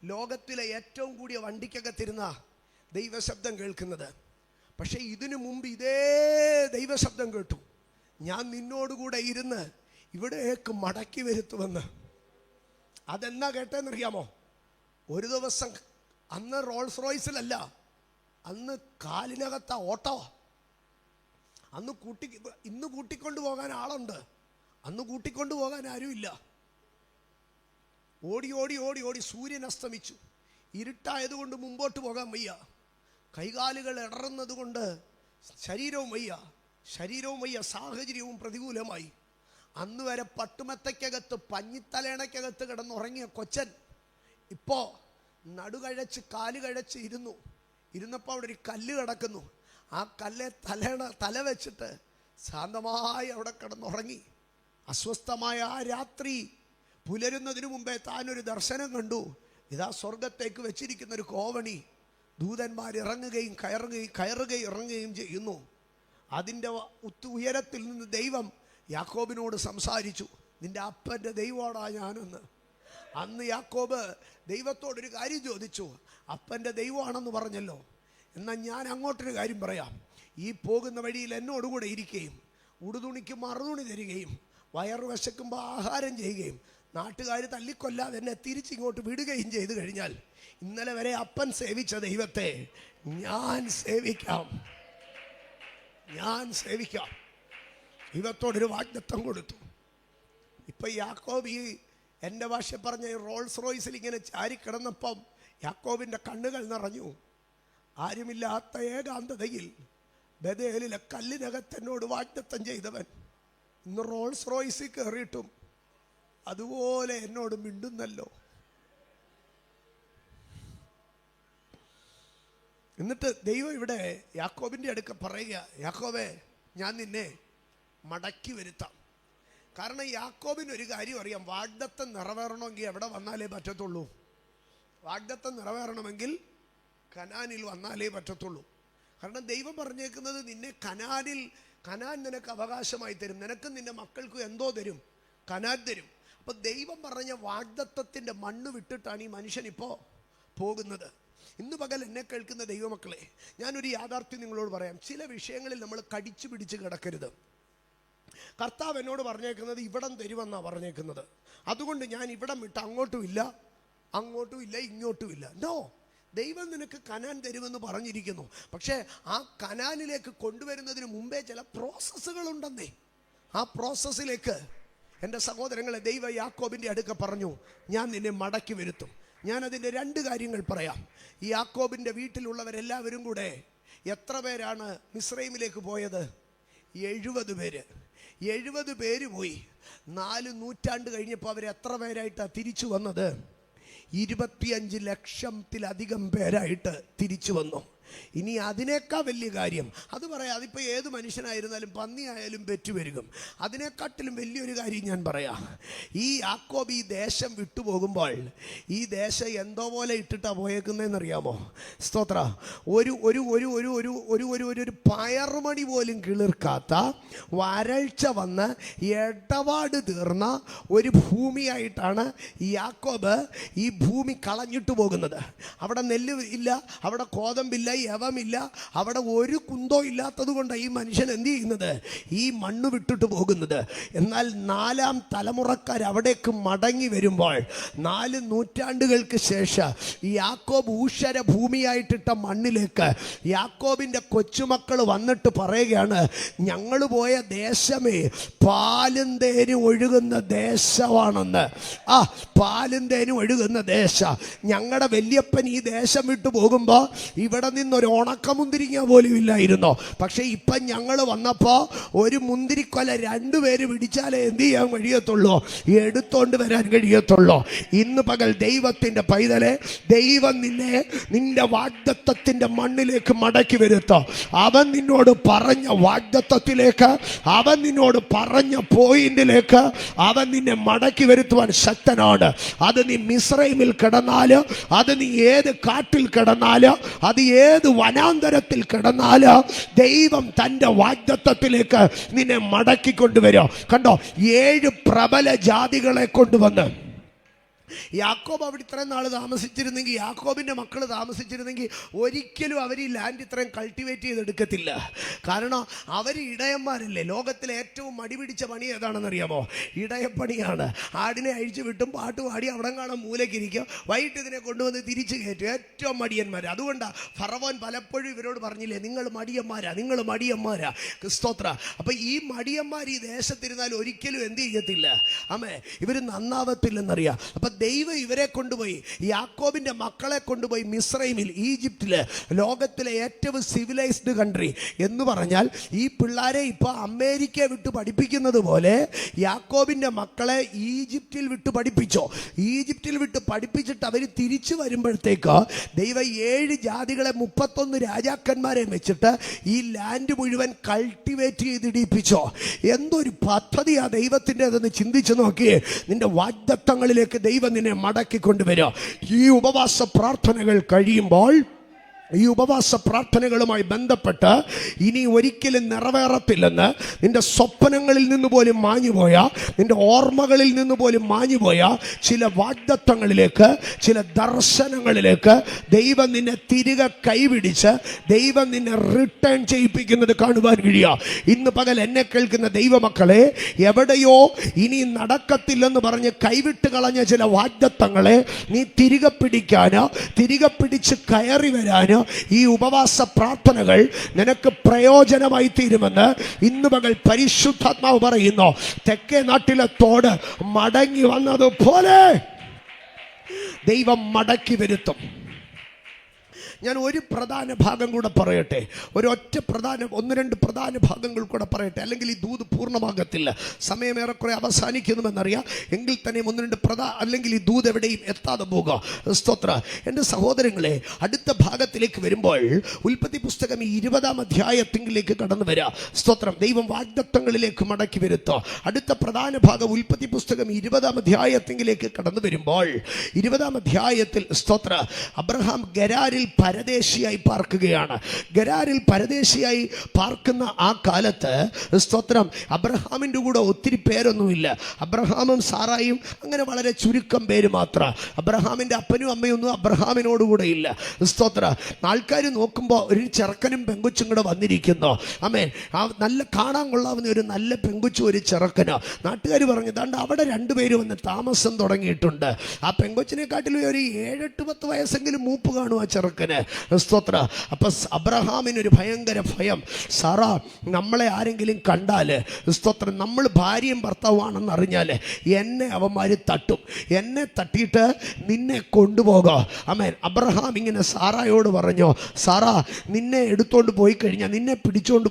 ലോകത്തിലെ ഏറ്റവും കൂടിയ വണ്ടിക്കകത്തിരുന്ന ദൈവശബ്ദം കേൾക്കുന്നത്. പക്ഷേ ഇതിനു മുമ്പ് ഇതേ ദൈവശബ്ദം കേട്ടു, ഞാൻ നിന്നോടുകൂടെ ഇരുന്ന് ഇവിടേക്ക് മടക്കി വരുത്തുമെന്ന്. അതെന്നാ കേട്ടതെന്നറിയാമോ? ഒരു ദിവസം, അന്ന് റോൾസ് റോയ്സിലല്ല, അന്ന് കാലിനകത്താ ഓട്ടോ. ഇന്ന് കൂട്ടിക്കൊണ്ടു പോകാൻ ആളുണ്ട്, അന്ന് കൂട്ടിക്കൊണ്ടു പോകാൻ ആരുമില്ല. ഓടി ഓടി ഓടി ഓടി സൂര്യൻ അസ്തമിച്ചു. ഇരുട്ടായതുകൊണ്ട് മുമ്പോട്ട് പോകാൻ വയ്യ. കൈകാലുകൾ ഇടറുന്നത് കൊണ്ട് ശരീരവും വയ്യ. സാഹചര്യവും പ്രതികൂലമായി. അന്ന് വരെ പട്ടുമെത്തയ്ക്കകത്ത് പഞ്ഞിത്തലേണയ്ക്കകത്ത് കിടന്നുറങ്ങിയ കൊച്ചൻ ഇപ്പോൾ നടുകഴച്ച് കാല് കഴച്ച് ഇരുന്നപ്പോൾ അവിടെ ഒരു കല്ല് കിടക്കുന്നു. ആ കല്ലെ തല വെച്ചിട്ട് ശാന്തമായി അവിടെ കിടന്നുറങ്ങി. അസ്വസ്ഥമായ ആ രാത്രി പുലരുന്നതിന് മുമ്പേ താനൊരു ദർശനം കണ്ടു. ഇതാ സ്വർഗത്തേക്ക് വെച്ചിരിക്കുന്നൊരു കോവണി. ദൂതന്മാർ ഇറങ്ങുകയും കയറുകയും ഇറങ്ങുകയും ചെയ്യുന്നു. അതിൻ്റെ ഉയരത്തിൽ നിന്ന് ദൈവം യാക്കോബിനോട് സംസാരിച്ചു. നിന്റെ അപ്പൻ്റെ ദൈവമാടാ ഞാനെന്ന്. അന്ന് യാക്കോബ് ദൈവത്തോടൊരു കാര്യം ചോദിച്ചു. അപ്പൻ്റെ ദൈവമാണെന്ന് പറഞ്ഞല്ലോ, എന്നാൽ ഞാൻ അങ്ങോട്ടൊരു കാര്യം പറയാം. ഈ പോകുന്ന വഴിയിൽ എന്നോടുകൂടെ ഇരിക്കുകയും ഉടുതുണിക്ക് മറുതുണി തരികയും വയറു വിശക്കുമ്പോൾ ആഹാരം ചെയ്യുകയും നാട്ടുകാർ തല്ലിക്കൊല്ലാതെ എന്നെ തിരിച്ചിങ്ങോട്ട് വിടുകയും ചെയ്തു കഴിഞ്ഞാൽ ഇന്നലെ വരെ അപ്പൻ സേവിച്ച ദൈവത്തെ ഞാൻ സേവിക്കാം. ദൈവത്തോടൊരു വാഗ്ദത്തം കൊടുത്തു. ഇപ്പം യാക്കോബ് ഈ എൻ്റെ ഭാഷ പറഞ്ഞ റോൾസ് റോയ്സിൽ ഇങ്ങനെ ചാരിക്കിടന്നപ്പം യാക്കോബിൻ്റെ കണ്ണുകൾ നിറഞ്ഞു. ആരുമില്ലാത്ത ഏകാന്തതയിൽ ബഥേലിലെ കല്ലിനകത്ത് എന്നോട് വാഗ്ദത്തം ചെയ്തവൻ ഇന്ന് റോൾസ് റോയ്സിൽ കയറിയിട്ടും അതുപോലെ എന്നോട് മിണ്ടുന്നല്ലോ. എന്നിട്ട് ദൈവം ഇവിടെ യാക്കോബിൻ്റെ അടുക്ക പറയുക, യാക്കോബേ ഞാൻ നിന്നെ മടക്കി വരുത്താം. കാരണം യാക്കോബിന് ഒരു കാര്യം അറിയാം, വാഗ്ദത്തം നിറവേറണമെങ്കിൽ എവിടെ വന്നാലേ പറ്റത്തുള്ളൂ. വാഗ്ദത്തം നിറവേറണമെങ്കിൽ കനാനിൽ വന്നാലേ പറ്റത്തുള്ളൂ. കാരണം ദൈവം പറഞ്ഞേക്കുന്നത് നിന്നെ കനാൻ നിനക്ക് അവകാശമായി തരും, നിനക്കും നിന്റെ മക്കൾക്കും എന്തോ തരും, കനാൻ തരും. അപ്പം ദൈവം പറഞ്ഞ വാഗ്ദത്തത്തിൻ്റെ മണ്ണ് വിട്ടിട്ടാണ് ഈ മനുഷ്യൻ ഇപ്പോൾ പോകുന്നത്. ഇന്ന് പകൽ എന്നെ കേൾക്കുന്ന ദൈവമക്കളെ, ഞാനൊരു യാഥാർത്ഥ്യം നിങ്ങളോട് പറയാം. ചില വിഷയങ്ങളിൽ നമ്മൾ കടിച്ചു പിടിച്ച് കിടക്കരുത്. കർത്താവ് എന്നോട് പറഞ്ഞേക്കുന്നത് ഇവിടം തരുമെന്നാണ് പറഞ്ഞേക്കുന്നത്. അതുകൊണ്ട് ഞാൻ ഇവിടം വിട്ട് അങ്ങോട്ടും ഇല്ല ഇങ്ങോട്ടും ഇല്ല. നോ, ദൈവം നിനക്ക് കനാൻ തരുമെന്ന് പറഞ്ഞിരിക്കുന്നു. പക്ഷേ ആ കനാനിലേക്ക് കൊണ്ടുവരുന്നതിന് മുമ്പേ ചില പ്രോസസ്സുകളുണ്ടെന്നേ. ആ പ്രോസസ്സിലേക്ക് എൻ്റെ സഹോദരങ്ങളെ ദൈവം യാക്കോബിൻ്റെ അടുക്ക പറഞ്ഞു, ഞാൻ നിന്നെ മടക്കി വരുത്തും. ഞാനതിൻ്റെ 2 കാര്യങ്ങൾ പറയാം. ഈ യാക്കോബിൻ്റെ വീട്ടിലുള്ളവരെല്ലാവരും കൂടെ എത്ര പേരാണ് മിസ്രൈമിലേക്ക് പോയത്? 70 പേര്. 70 പേര് പോയി. 4 നൂറ്റാണ്ട് കഴിഞ്ഞപ്പോൾ അവർ എത്ര പേരായിട്ടാണ് തിരിച്ചു വന്നത്? 25 ലക്ഷത്തിലധികം പേരായിട്ട് തിരിച്ചു വന്നു. ഇനി അതിനേക്കാൾ വലിയ കാര്യം അത് പറയാം. അതിപ്പോൾ ഏത് മനുഷ്യനായിരുന്നാലും പന്നിയായാലും പെറ്റുവരുകും. അതിനെക്കാട്ടിലും വലിയൊരു കാര്യം ഞാൻ പറയാം. ഈ യാക്കോബ് ഈ ദേശം വിട്ടുപോകുമ്പോൾ ഈ ദേശം എന്തോ പോലെ ഇട്ടിട്ടാണ് പോയേക്കുന്നതെന്നറിയാമോ? സ്തോത്ര. ഒരു ഒരു ഒരു ഒരു ഒരു ഒരു ഒരു ഒരു പയറുമണി പോലും കിളിർക്കാത്ത വരൾച്ച വന്ന് ഇടപാട് തീർന്ന ഒരു ഭൂമിയായിട്ടാണ് യാക്കോബ് ഈ ഭൂമി കളഞ്ഞിട്ട് പോകുന്നത്. അവിടെ നെല്ല് ഇല്ല, അവിടെ കോതമ്പില്ല, യവമില്ല, അവിടെ ഒരു കുന്തോ ഇല്ലാത്തത് കൊണ്ടാണ് ഈ മനുഷ്യൻ എന്ത് ചെയ്യുന്നത്? ഈ മണ്ണ് വിട്ടിട്ട് പോകുന്നത്. എന്നാൽ 4ാം തലമുറക്കാർ അവിടേക്ക് മടങ്ങി വരുമ്പോൾ 4 നൂറ്റാണ്ടുകൾക്ക് ശേഷം ഈ യാക്കോബ് ഊഷര ഭൂമിയായിട്ടിട്ട മണ്ണിലേക്ക് യാക്കോബിൻ്റെ കൊച്ചുമക്കൾ വന്നിട്ട് പറയുകയാണ്, ഞങ്ങൾ പോയ ദേശമേ പാലും തേനും ഒഴുകുന്ന ദേശമാണെന്ന്. പാലും തേനും ഒഴുകുന്ന ദേശം. ഞങ്ങളുടെ വല്യപ്പൻ ഈ ദേശം വിട്ടു പോകുമ്പോൾ ഇവിടെ നിന്നൊരു ഉണക്കമുന്തിരിങ്ങ പോലും ഇല്ലായിരുന്നോ. പക്ഷെ ഇപ്പം ഞങ്ങൾ വന്നപ്പോൾ ഒരു മുന്തിരിക്കൊല 2 പേര് പിടിച്ചാലേ എന്ത് ചെയ്യാൻ കഴിയത്തുള്ളൂ? എടുത്തോണ്ട് വരാൻ കഴിയത്തുള്ളൂ. ഇന്ന് പകൽ ദൈവത്തിൻ്റെ പൈതലെ, ദൈവം നിന്റെ വാഗ്ദത്തത്തിൻ്റെ മണ്ണിലേക്ക് മടക്കി വരുത്തോ. അവൻ നിന്നോട് പറഞ്ഞ വാഗ്ദത്തത്തിലേക്ക്, അവൻ നിന്നോട് പറഞ്ഞ പോയിന്റിലേക്ക് അവൻ നിന്നെ മടക്കി വരുത്തുവാൻ ശക്തനാണ്. അത് നീ മിസ്രൈമിൽ കിടന്നാലോ, അത് നീ ഏത് കാട്ടിൽ കിടന്നാലോ, അത് ഏത് വനാന്തരത്തിൽ കിടന്നാലോ, ദൈവം തൻ്റെ വാഗ്ദത്തത്തിലേക്ക് നിന്നെ മടക്കിക്കൊണ്ടുവരും. കണ്ടോ, 7 പ്രബല ജാതികളെ കൊണ്ടുവന്ന് യാക്കോബ് അവിടെ ഇത്രയും നാൾ താമസിച്ചിരുന്നെങ്കിൽ, യാക്കോബിൻ്റെ മക്കൾ താമസിച്ചിരുന്നെങ്കിൽ ഒരിക്കലും അവർ ഈ ലാൻഡ് ഇത്രയും കൾട്ടിവേറ്റ് ചെയ്തെടുക്കത്തില്ല. കാരണം അവർ ഇടയന്മാരല്ലേ. ലോകത്തിലെ ഏറ്റവും മടിപിടിച്ച പണി ഏതാണെന്നറിയാമോ? ഇടയപ്പണിയാണ്. ആടിനെ അഴിച്ചു വിട്ടും പാട്ടുപാടി അവിടെ കാണാൻ മൂലക്കിരിക്കും, വൈകിട്ട് ഇതിനെ കൊണ്ടുവന്ന് തിരിച്ചു കയറ്റും. ഏറ്റവും മടിയന്മാർ. അതുകൊണ്ടാണ് ഫറവോൻ പലപ്പോഴും ഇവരോട് പറഞ്ഞില്ലേ, നിങ്ങൾ മടിയന്മാരാ. സ്തോത്ര. അപ്പം ഈ മടിയന്മാർ ഈ ദേശത്തിരുന്നാൽ ഒരിക്കലും എന്ത് ചെയ്യത്തില്ല, ഇവർ നന്നാവത്തില്ലെന്നറിയാം. അപ്പം ദൈവം ഇവരെ കൊണ്ടുപോയി, യാക്കോബിന്റെ മക്കളെ കൊണ്ടുപോയി മിസ്രൈമിൽ, ഈജിപ്തില്, ലോകത്തിലെ ഏറ്റവും സിവിലൈസ്ഡ് കൺട്രി എന്ന് പറഞ്ഞാൽ ഈ പിള്ളേരെ ഇപ്പൊ അമേരിക്ക വിട്ട് പഠിപ്പിക്കുന്നത് പോലെ യാക്കോബിന്റെ മക്കളെ ഈജിപ്തിൽ വിട്ട് പഠിപ്പിച്ചോ. ഈജിപ്തിൽ വിട്ട് പഠിപ്പിച്ചിട്ട് അവർ തിരിച്ചു വരുമ്പോഴത്തേക്ക് ദൈവം 7 ജാതികളെ 31 രാജാക്കന്മാരെ വെച്ചിട്ട് ഈ ലാൻഡ് മുഴുവൻ കൾട്ടിവേറ്റ് ചെയ്തിടിപ്പിച്ചോ. എന്തൊരു പദ്ധതിയാ ദൈവത്തിൻ്റെതെന്ന് ചിന്തിച്ചു നോക്കിയേ. നിന്റെ വാഗ്ദത്തങ്ങളിലേക്ക് ദൈവം നിന്നെ മടക്കിക്കൊണ്ടുവരിക. ഈ ഉപവാസ പ്രാർത്ഥനകൾ കഴിയുമ്പോൾ, ഈ ഉപവാസ പ്രാർത്ഥനകളുമായി ബന്ധപ്പെട്ട് ഇനി ഒരിക്കലും നിറവേറത്തില്ലെന്ന്, നിന്റെ സ്വപ്നങ്ങളിൽ നിന്ന് പോലും മാഞ്ഞുപോയ, നിന്റെ ഓർമ്മകളിൽ നിന്ന് പോലും മാഞ്ഞുപോയ ചില വാഗ്ദത്തങ്ങളിലേക്ക്, ചില ദർശനങ്ങളിലേക്ക് ദൈവം നിന്നെ തിരികെ കൈപിടിച്ച് ദൈവം നിന്നെ റിട്ടേൺ ചെയ്യിപ്പിക്കുന്നത് കാണുവാൻ കഴിയുക. ഇന്ന് പകൽ എന്നെ കേൾക്കുന്ന ദൈവമക്കളെ, എവിടെയോ ഇനി നടക്കത്തില്ലെന്ന് പറഞ്ഞ് കൈവിട്ട് കളഞ്ഞ ചില വാഗ്ദത്തങ്ങളെ നീ തിരികെ പിടിക്കാനോ, തിരികെ പിടിച്ച് കയറി വരാനോ ഈ ഉപവാസ പ്രാർത്ഥനകൾ നിനക്ക് പ്രയോജനമായി തീരുമെന്ന് ഇന്ന് പകൽ പരിശുദ്ധാത്മാവ് പറയുന്നു. തെക്കേ നാട്ടിലെ തോട് മടങ്ങി വന്നതുപോലെ ദൈവം മടക്കി വരുത്തും. ഞാൻ ഒരു പ്രധാന ഭാഗം കൂടെ പറയട്ടെ, ഒന്ന് രണ്ട് പ്രധാന ഭാഗങ്ങൾ കൂടെ പറയട്ടെ, അല്ലെങ്കിൽ ഈ ദൂത് പൂർണ്ണമാകത്തില്ല. സമയമേറെക്കുറെ അവസാനിക്കുന്നുവെന്നറിയാം. എങ്കിൽ തന്നെ ഒന്ന് രണ്ട് അല്ലെങ്കിൽ ഈ ദൂത് എവിടെയും എത്താതെ പോകുക. സ്തോത്ര. എൻ്റെ സഹോദരങ്ങളെ, അടുത്ത ഭാഗത്തിലേക്ക് വരുമ്പോൾ ഉൽപ്പത്തി പുസ്തകം 20-ാം അധ്യായത്തിലേക്ക് കടന്നു വരിക. സ്തോത്രം. ദൈവം വാഗ്ദത്തങ്ങളിലേക്ക് മടക്കി വരുത്തുക. അടുത്ത പ്രധാന ഭാഗം ഉൽപ്പത്തി പുസ്തകം 20-ാം അധ്യായത്തിലേക്ക് കടന്നു വരുമ്പോൾ 20-ാം അധ്യായത്തിൽ സ്തോത്ര, അബ്രഹാം ഗരാരിൽ പരദേശിയായി പാർക്കുകയാണ്. ഗരാരിൽ പരദേശിയായി പാർക്കുന്ന ആ കാലത്ത് സ്തോത്രം, അബ്രഹാമിൻ്റെ കൂടെ ഒത്തിരി പേരൊന്നുമില്ല. അബ്രഹാമും സാറായും അങ്ങനെ വളരെ ചുരുക്കം പേര് മാത്രം. അബ്രഹാമിൻ്റെ അപ്പനും അമ്മയൊന്നും അബ്രഹാമിനോടുകൂടെ ഇല്ല. സ്തോത്ര. ആൾക്കാർ നോക്കുമ്പോൾ ഒരു ചെറുക്കനും പെങ്കൊച്ചും കൂടെ വന്നിരിക്കുന്നു. ആമേൻ. ആ നല്ല കാണാൻ കൊള്ളാവുന്ന ഒരു നല്ല പെങ്കൊച്ചും ഒരു ചെറുക്കനോ. നാട്ടുകാർ പറഞ്ഞു, ദാണ്ട് അവിടെ 2 പേര് വന്ന് താമസം തുടങ്ങിയിട്ടുണ്ട്. ആ പെങ്കൊച്ചിനെക്കാട്ടിലും ഒരു 7-8 വയസ്സെങ്കിലും മൂപ്പ് കാണും ആ ചെറുക്കന്. സ്തോത്ര. അപ്പൊ അബ്രഹാമിനൊരു ഭയങ്കര ഭയം. സാറ, നമ്മളെ ആരെങ്കിലും കണ്ടാല് സ്തോത്രം, നമ്മൾ ഭാര്യയും ഭർത്താവാണെന്ന് അറിഞ്ഞാല് എന്നെ അവന്മാര് തട്ടും, എന്നെ തട്ടിയിട്ട് നിന്നെ കൊണ്ടുപോകാം. ആമേൻ. അബ്രഹാം ഇങ്ങനെ സാറായോട് പറഞ്ഞു, സാറ, നിന്നെ എടുത്തോണ്ട് പോയി കഴിഞ്ഞാൽ, നിന്നെ പിടിച്ചോണ്ട്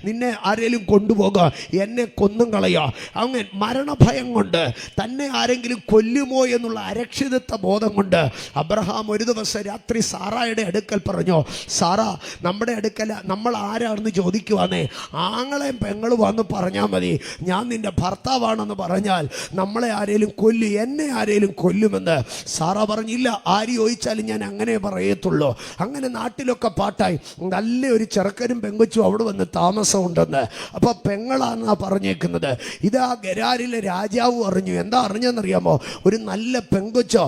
നിന്നെ ആരെങ്കിലും കൊണ്ടുപോകാം, എന്നെ കൊന്നും കളയാ. അങ്ങനെ മരണഭയം കൊണ്ട്, തന്നെ ആരെങ്കിലും കൊല്ലുമോ എന്നുള്ള അരക്ഷിതത്വ ബോധം കൊണ്ട് അബ്രഹാം ഒരു ദിവസം രാത്രി സാറായുടെ അടുക്കൽ പറഞ്ഞു, സാറ, നമ്മുടെ അടുക്കൽ നമ്മൾ ആരാണെന്ന് ചോദിക്കുവാന്നേ, ആങ്ങളെയും പെങ്ങളും വന്ന് പറഞ്ഞാൽ മതി, ഞാൻ നിന്റെ ഭർത്താവാണെന്ന് പറഞ്ഞാൽ നമ്മളെ ആരേലും കൊല്ലും, എന്നെ ആരേലും കൊല്ലുമെന്ന്. സാറ പറഞ്ഞില്ല, ആര് ചോദിച്ചാലും ഞാൻ അങ്ങനെ പറയത്തുള്ളൂ. അങ്ങനെ നാട്ടിലൊക്കെ പാട്ടായി. നല്ലൊരു ചെറുക്കനും പെങ്കൊച്ചും അവിടെ വന്ന് താമസമുണ്ടെന്ന്. അപ്പോൾ പെങ്ങളാണെന്നാ പറഞ്ഞേക്കുന്നത്. ഇതാ ഗരാരിലെ രാജാവ് അറിഞ്ഞു. എന്താ അറിഞ്ഞെന്നറിയാമോ? ഒരു നല്ല പെങ്കൊച്ചോ,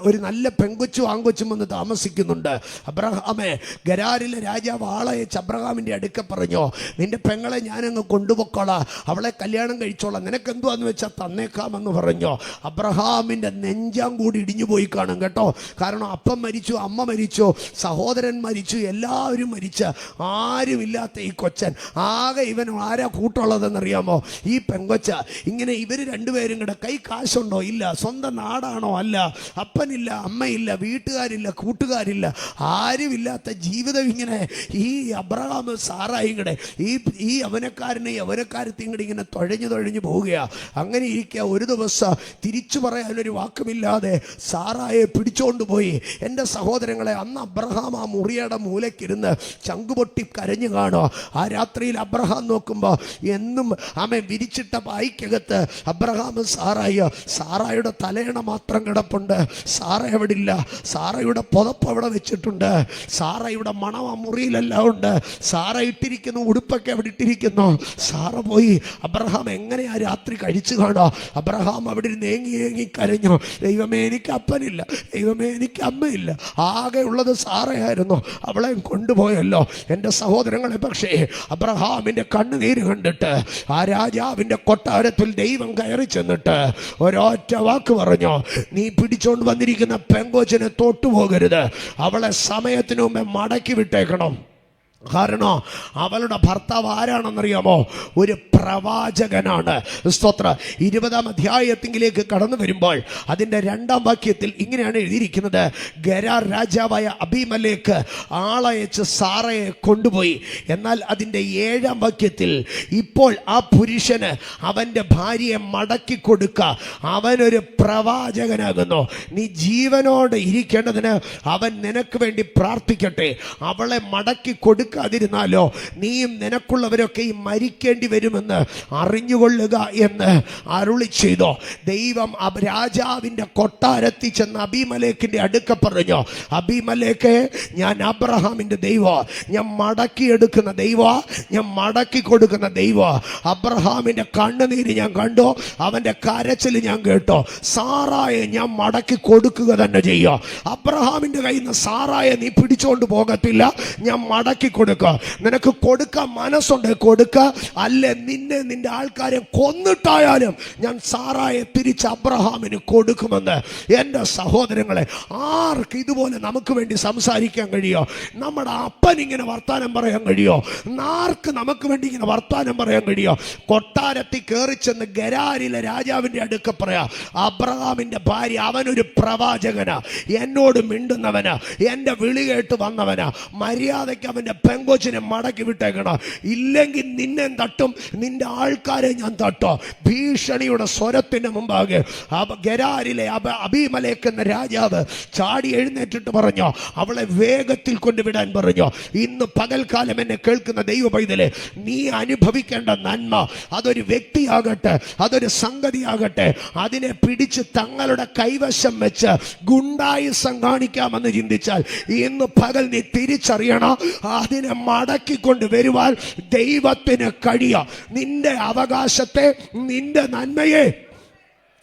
ഒരു നല്ല പെങ്കൊച്ചും ആങ്കൊച്ചും വന്ന് താമസിക്കുന്നുണ്ട്. അബ്രഹാമേ, ഗരാരിലെ രാജാവ് ആളയച്ച് അബ്രഹാമിൻ്റെ അടുക്ക പറഞ്ഞു, നിന്റെ പെങ്ങളെ ഞാനങ്ങ് കൊണ്ടുപോക്കോളാം, അവളെ കല്യാണം കഴിച്ചോളാം, നിനക്കെന്തുവാന്ന് വെച്ചാൽ തന്നേക്കാമെന്ന് പറഞ്ഞു. അബ്രഹാമിൻ്റെ നെഞ്ചാം കൂടി ഇടിഞ്ഞു പോയി കാണും കേട്ടോ. കാരണം അപ്പം മരിച്ചു, അമ്മ മരിച്ചു, സഹോദരൻ മരിച്ചു, എല്ലാവരും മരിച്ച് ആരുമില്ലാത്ത ഈ കൊച്ചൻ, ആകെ ഇവൻ ആരാ കൂട്ടുള്ളതെന്നറിയാമോ? ഈ പെങ്കൊച്ച. ഇങ്ങനെ ഇവർ 2 പേരും കൂടെ, കൈ കാശുണ്ടോ? ഇല്ല. സ്വന്തം നാടാണോ? അല്ല. അപ്പനില്ല, അമ്മയില്ല, വീട്ടുകാരില്ല, കൂട്ടുകാരില്ല, ആരുമില്ലാത്ത ജീവിതം. ഇങ്ങനെ ഈ അബ്രഹാം സാറായും കൂടെ ഈ യവനക്കാരത്തെയും കൂടെ ഇങ്ങനെ തുഴഞ്ഞു പോവുകയാ. അങ്ങനെ ഇരിക്കുക. ഒരു ദിവസം തിരിച്ചു പറയാനൊരു വാക്കുമില്ലാതെ സാറായെ പിടിച്ചോണ്ട് പോയി. എൻ്റെ സഹോദരങ്ങളെ, അന്ന് അബ്രഹാം ആ മുറിയുടെ മൂലക്കിരുന്ന് ചങ്കുപൊട്ടി കരഞ്ഞു കാണുക. ആ രാത്രിയിൽ അബ്രഹാം നോക്കുമ്പോൾ എന്നും വിരിച്ചിട്ട പായ്ക്കകത്ത് അബ്രഹാമും സാറായുടെ തലയണ മാത്രം കിടപ്പുണ്ട്. സാറ എവിടെ ഇല്ല. സാറയുടെ പുതപ്പ് അവിടെ വെച്ചിട്ടുണ്ട്. സാറയുടെ മണം ആ മുറിയിലെല്ലാം ഉണ്ട്. സാറ ഇട്ടിരിക്കുന്ന ഉടുപ്പൊക്കെ അവിടെ ഇട്ടിരിക്കുന്നു. സാറ പോയി. അബ്രഹാം എങ്ങനെയാ രാത്രി കഴിച്ചു കാണുക? അബ്രഹാം അവിടെ ഏങ്ങി കരഞ്ഞു, ദൈവമേ, എനിക്ക് അപ്പനില്ല, ദൈവമേ, എനിക്ക് അമ്മയില്ല, ആകെ ഉള്ളത് സാറയായിരുന്നു, അവളെ കൊണ്ടുപോയല്ലോ. എൻ്റെ സഹോദരങ്ങളെ, പക്ഷേ അബ്രഹാമിൻ്റെ കണ്ണുനീര് കണ്ടിട്ട് ആ രാജാവിൻ്റെ കൊട്ടാരത്തിൽ ദൈവം കയറി ചെന്നിട്ട് ഒരൊറ്റ വാക്ക് പറഞ്ഞു, നീ പിടിച്ചോണ്ട് വന്നിരിക്കുന്ന പെങ്കൊച്ചിനെ തൊട്ടുപോകരുത്, അവളെ സമയത്തിന് മുമ്പേ മടക്കി വിട്ടേക്കണം. കാരണം അവളുടെ ഭർത്താവ് ആരാണെന്നറിയാമോ? ഒരു പ്രവാചകനാണ്. സ്തോത്ര. 20-ാം അധ്യായത്തിലേക്ക് കടന്നു വരുമ്പോൾ അതിൻ്റെ 2-ാം വാക്യത്തിൽ ഇങ്ങനെയാണ് എഴുതിയിരിക്കുന്നത്: ഗരാർ രാജാവായ അബീമലേക്ക് ആളയച്ച് സാറയെ കൊണ്ടുപോയി. എന്നാൽ അതിൻ്റെ 7-ാം വാക്യത്തിൽ ഇപ്പോൾ ആ പുരുഷന് അവൻ്റെ ഭാര്യയെ മടക്കി കൊടുക്കുക, അവനൊരു പ്രവാചകനാകുന്നു. നീ ജീവനോടെ ഇരിക്കേണ്ടതിന് അവൻ നിനക്ക് വേണ്ടി പ്രാർത്ഥിക്കട്ടെ. അവളെ മടക്കി കൊടുക്കാതിരുന്നാലോ നീയും നിനക്കുള്ളവരൊക്കെ ഈ മരിക്കേണ്ടി വരുമെന്ന് അറിഞ്ഞുകൊള്ളുക എന്ന് അരുളി ചെയ്തു. ദൈവം രാജാവിൻ്റെ കൊട്ടാരത്തിൽ ചെന്ന് അബീമലേക്കിൻ്റെ അടുക്ക പറഞ്ഞു: അബീമലേക്കേ, ഞാൻ അബ്രഹാമിൻ്റെ ദൈവം, ഞാൻ മടക്കിയെടുക്കുന്ന ദൈവം, ഞാൻ മടക്കി കൊടുക്കുന്ന ദൈവം. അബ്രഹാമിൻ്റെ കണ്ണുനീര് ഞാൻ കണ്ടു, അവൻ്റെ കരച്ചിൽ ഞാൻ കേട്ടോ. സാറായെ ഞാൻ മടക്കി കൊടുക്കുക തന്നെ ചെയ്യും. അബ്രഹാമിൻ്റെ കയ്യിൽ നിന്ന് സാറായെ നീ പിടിച്ചുകൊണ്ട് പോകത്തില്ല, ഞാൻ മടക്കി കൊടുക്കുക. നിനക്ക് കൊടുക്കാൻ മനസ്സുണ്ട് കൊടുക്ക, അല്ലെ നിന്റെ ആൾക്കാരെ കൊന്നിട്ടായാലും ഞാൻ സാറായെ തിരിച്ച് അബ്രഹാമിന് കൊടുക്കുമെന്ന്. എൻ്റെ സഹോദരങ്ങളെ, ആർക്ക് ഇതുപോലെ നമുക്ക് വേണ്ടി സംസാരിക്കാൻ കഴിയോ? നമ്മുടെ അപ്പൻ ഇങ്ങനെ വർത്താനം പറയാൻ കഴിയോ? ആർക്ക് നമുക്ക് വേണ്ടി ഇങ്ങനെ വർത്താനം പറയാൻ കഴിയോ? കൊട്ടാരത്തിൽ കയറി ചെന്ന് ഗരാരിലെ രാജാവിൻ്റെ അടുക്ക പറയാ: അബ്രഹാമിൻ്റെ ഭാര്യ അവനൊരു പ്രവാചകനാ, എന്നോട് മിണ്ടുന്നവനാ, എൻ്റെ വിളി കേട്ട് വന്നവനാ, മര്യാദയ്ക്ക് അവൻ്റെ പെങ്കൊച്ചിനെ മടക്കി വിട്ടേക്കണം, ഇല്ലെങ്കിൽ നിന്നെ തട്ടും, നിന്റെ ആൾക്കാരെ ഞാൻ തട്ടോ. ഭീഷണിയുടെ സ്വരത്തിന് മുമ്പാകെ ഗരാരിലെ അബീമലേക്ക് എന്ന രാജാവ് ചാടി എഴുന്നേറ്റിട്ട് പറഞ്ഞു: അവളെ വേഗത്തിൽ കൊണ്ടുവിടാൻ പറഞ്ഞു. ഇന്ന് പകൽക്കാലം എന്നെ കേൾക്കുന്ന ദൈവ പൈതലെ, നീ അനുഭവിക്കേണ്ട നന്മ, അതൊരു വ്യക്തിയാകട്ടെ, അതൊരു സംഗതിയാകട്ടെ, അതിനെ പിടിച്ച് തങ്ങളുടെ കൈവശം വെച്ച് ഗുണ്ടായുസം കാണിക്കാമെന്ന് ചിന്തിച്ചാൽ ഇന്ന് പകൽ നീ തിരിച്ചറിയണം, അതിനെ മടക്കിക്കൊണ്ട് വരുവാൻ ദൈവത്തിന് കഴിയാം. നിന്റെ അവകാശത്തെ, നിന്റെ നന്മയെ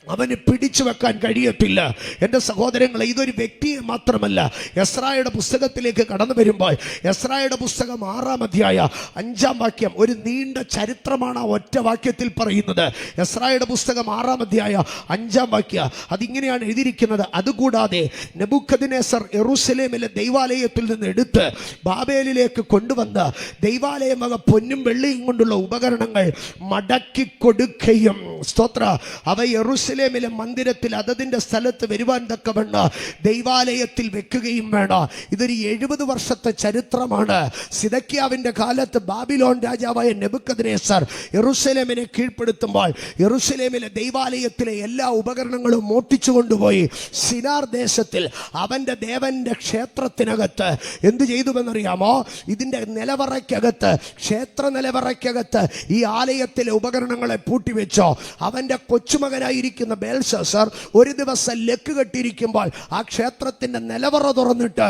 അവന് പിടിച്ചു വെക്കാൻ കഴിയത്തില്ല. എൻ്റെ സഹോദരങ്ങളെ, ഇതൊരു വ്യക്തിയെ മാത്രമല്ല. എസ്രായുടെ പുസ്തകത്തിലേക്ക് കടന്നു വരുമ്പോൾ എസ്രായുടെ പുസ്തകം 6-ാം അധ്യായം 5-ാം വാക്യം ഒരു നീണ്ട ചരിത്രമാണ് ആ ഒറ്റ വാക്യത്തിൽ പറയുന്നത്. എസ്രായുടെ പുസ്തകം 6-ാം അധ്യായം 5-ാം വാക്യം അതിങ്ങനെയാണ് എഴുതിയിരിക്കുന്നത്: അതുകൂടാതെ നെബൂഖദ്നേസർ യെരൂശലേമിലെ ദൈവാലയത്തിൽ നിന്ന് എടുത്ത് ബാബേലിലേക്ക് കൊണ്ടുവന്ന് ദൈവാലയം വക പൊന്നും വെള്ളിയും കൊണ്ടുള്ള ഉപകരണങ്ങൾ മടക്കി കൊടുക്കുകയും, സ്തോത്ര, അവ യെരൂശലേമിലെ മന്ദിരത്തിൽ അതതിൻ്റെ സ്ഥലത്ത് വരുവാൻ തക്കവണ്ണം ദൈവാലയത്തിൽ വെക്കുകയും വേണം. ഇതൊരു 70 വർഷത്തെ ചരിത്രമാണ്. സിദക്കിയാവിൻ്റെ കാലത്ത് ബാബിലോൺ രാജാവായ നെബൂഖദ്നേസർ യെരൂശലേമിനെ കീഴ്പ്പെടുത്തുമ്പോൾ യെരൂശലേമിലെ ദൈവാലയത്തിലെ എല്ലാ ഉപകരണങ്ങളും മോഷ്ടിച്ചു കൊണ്ടുപോയി സിനാർ ദേശത്തിൽ അവൻ്റെ ദേവന്റെ ക്ഷേത്രത്തിനകത്ത് എന്തു ചെയ്തുവെന്നറിയാമോ? ഇതിൻ്റെ നിലവറയ്ക്കകത്ത്, ക്ഷേത്ര നിലവറയ്ക്കകത്ത് ഈ ആലയത്തിലെ ഉപകരണങ്ങളെ പൂട്ടിവെച്ചോ. അവൻ്റെ കൊച്ചുമകനായിരിക്കുന്ന ബേൽശസ്സർ ഒരു ദിവസം ലക്ക് കെട്ടിയിരിക്കുമ്പോൾ ആ ക്ഷേത്രത്തിന്റെ നിലവറ തുറന്നിട്ട്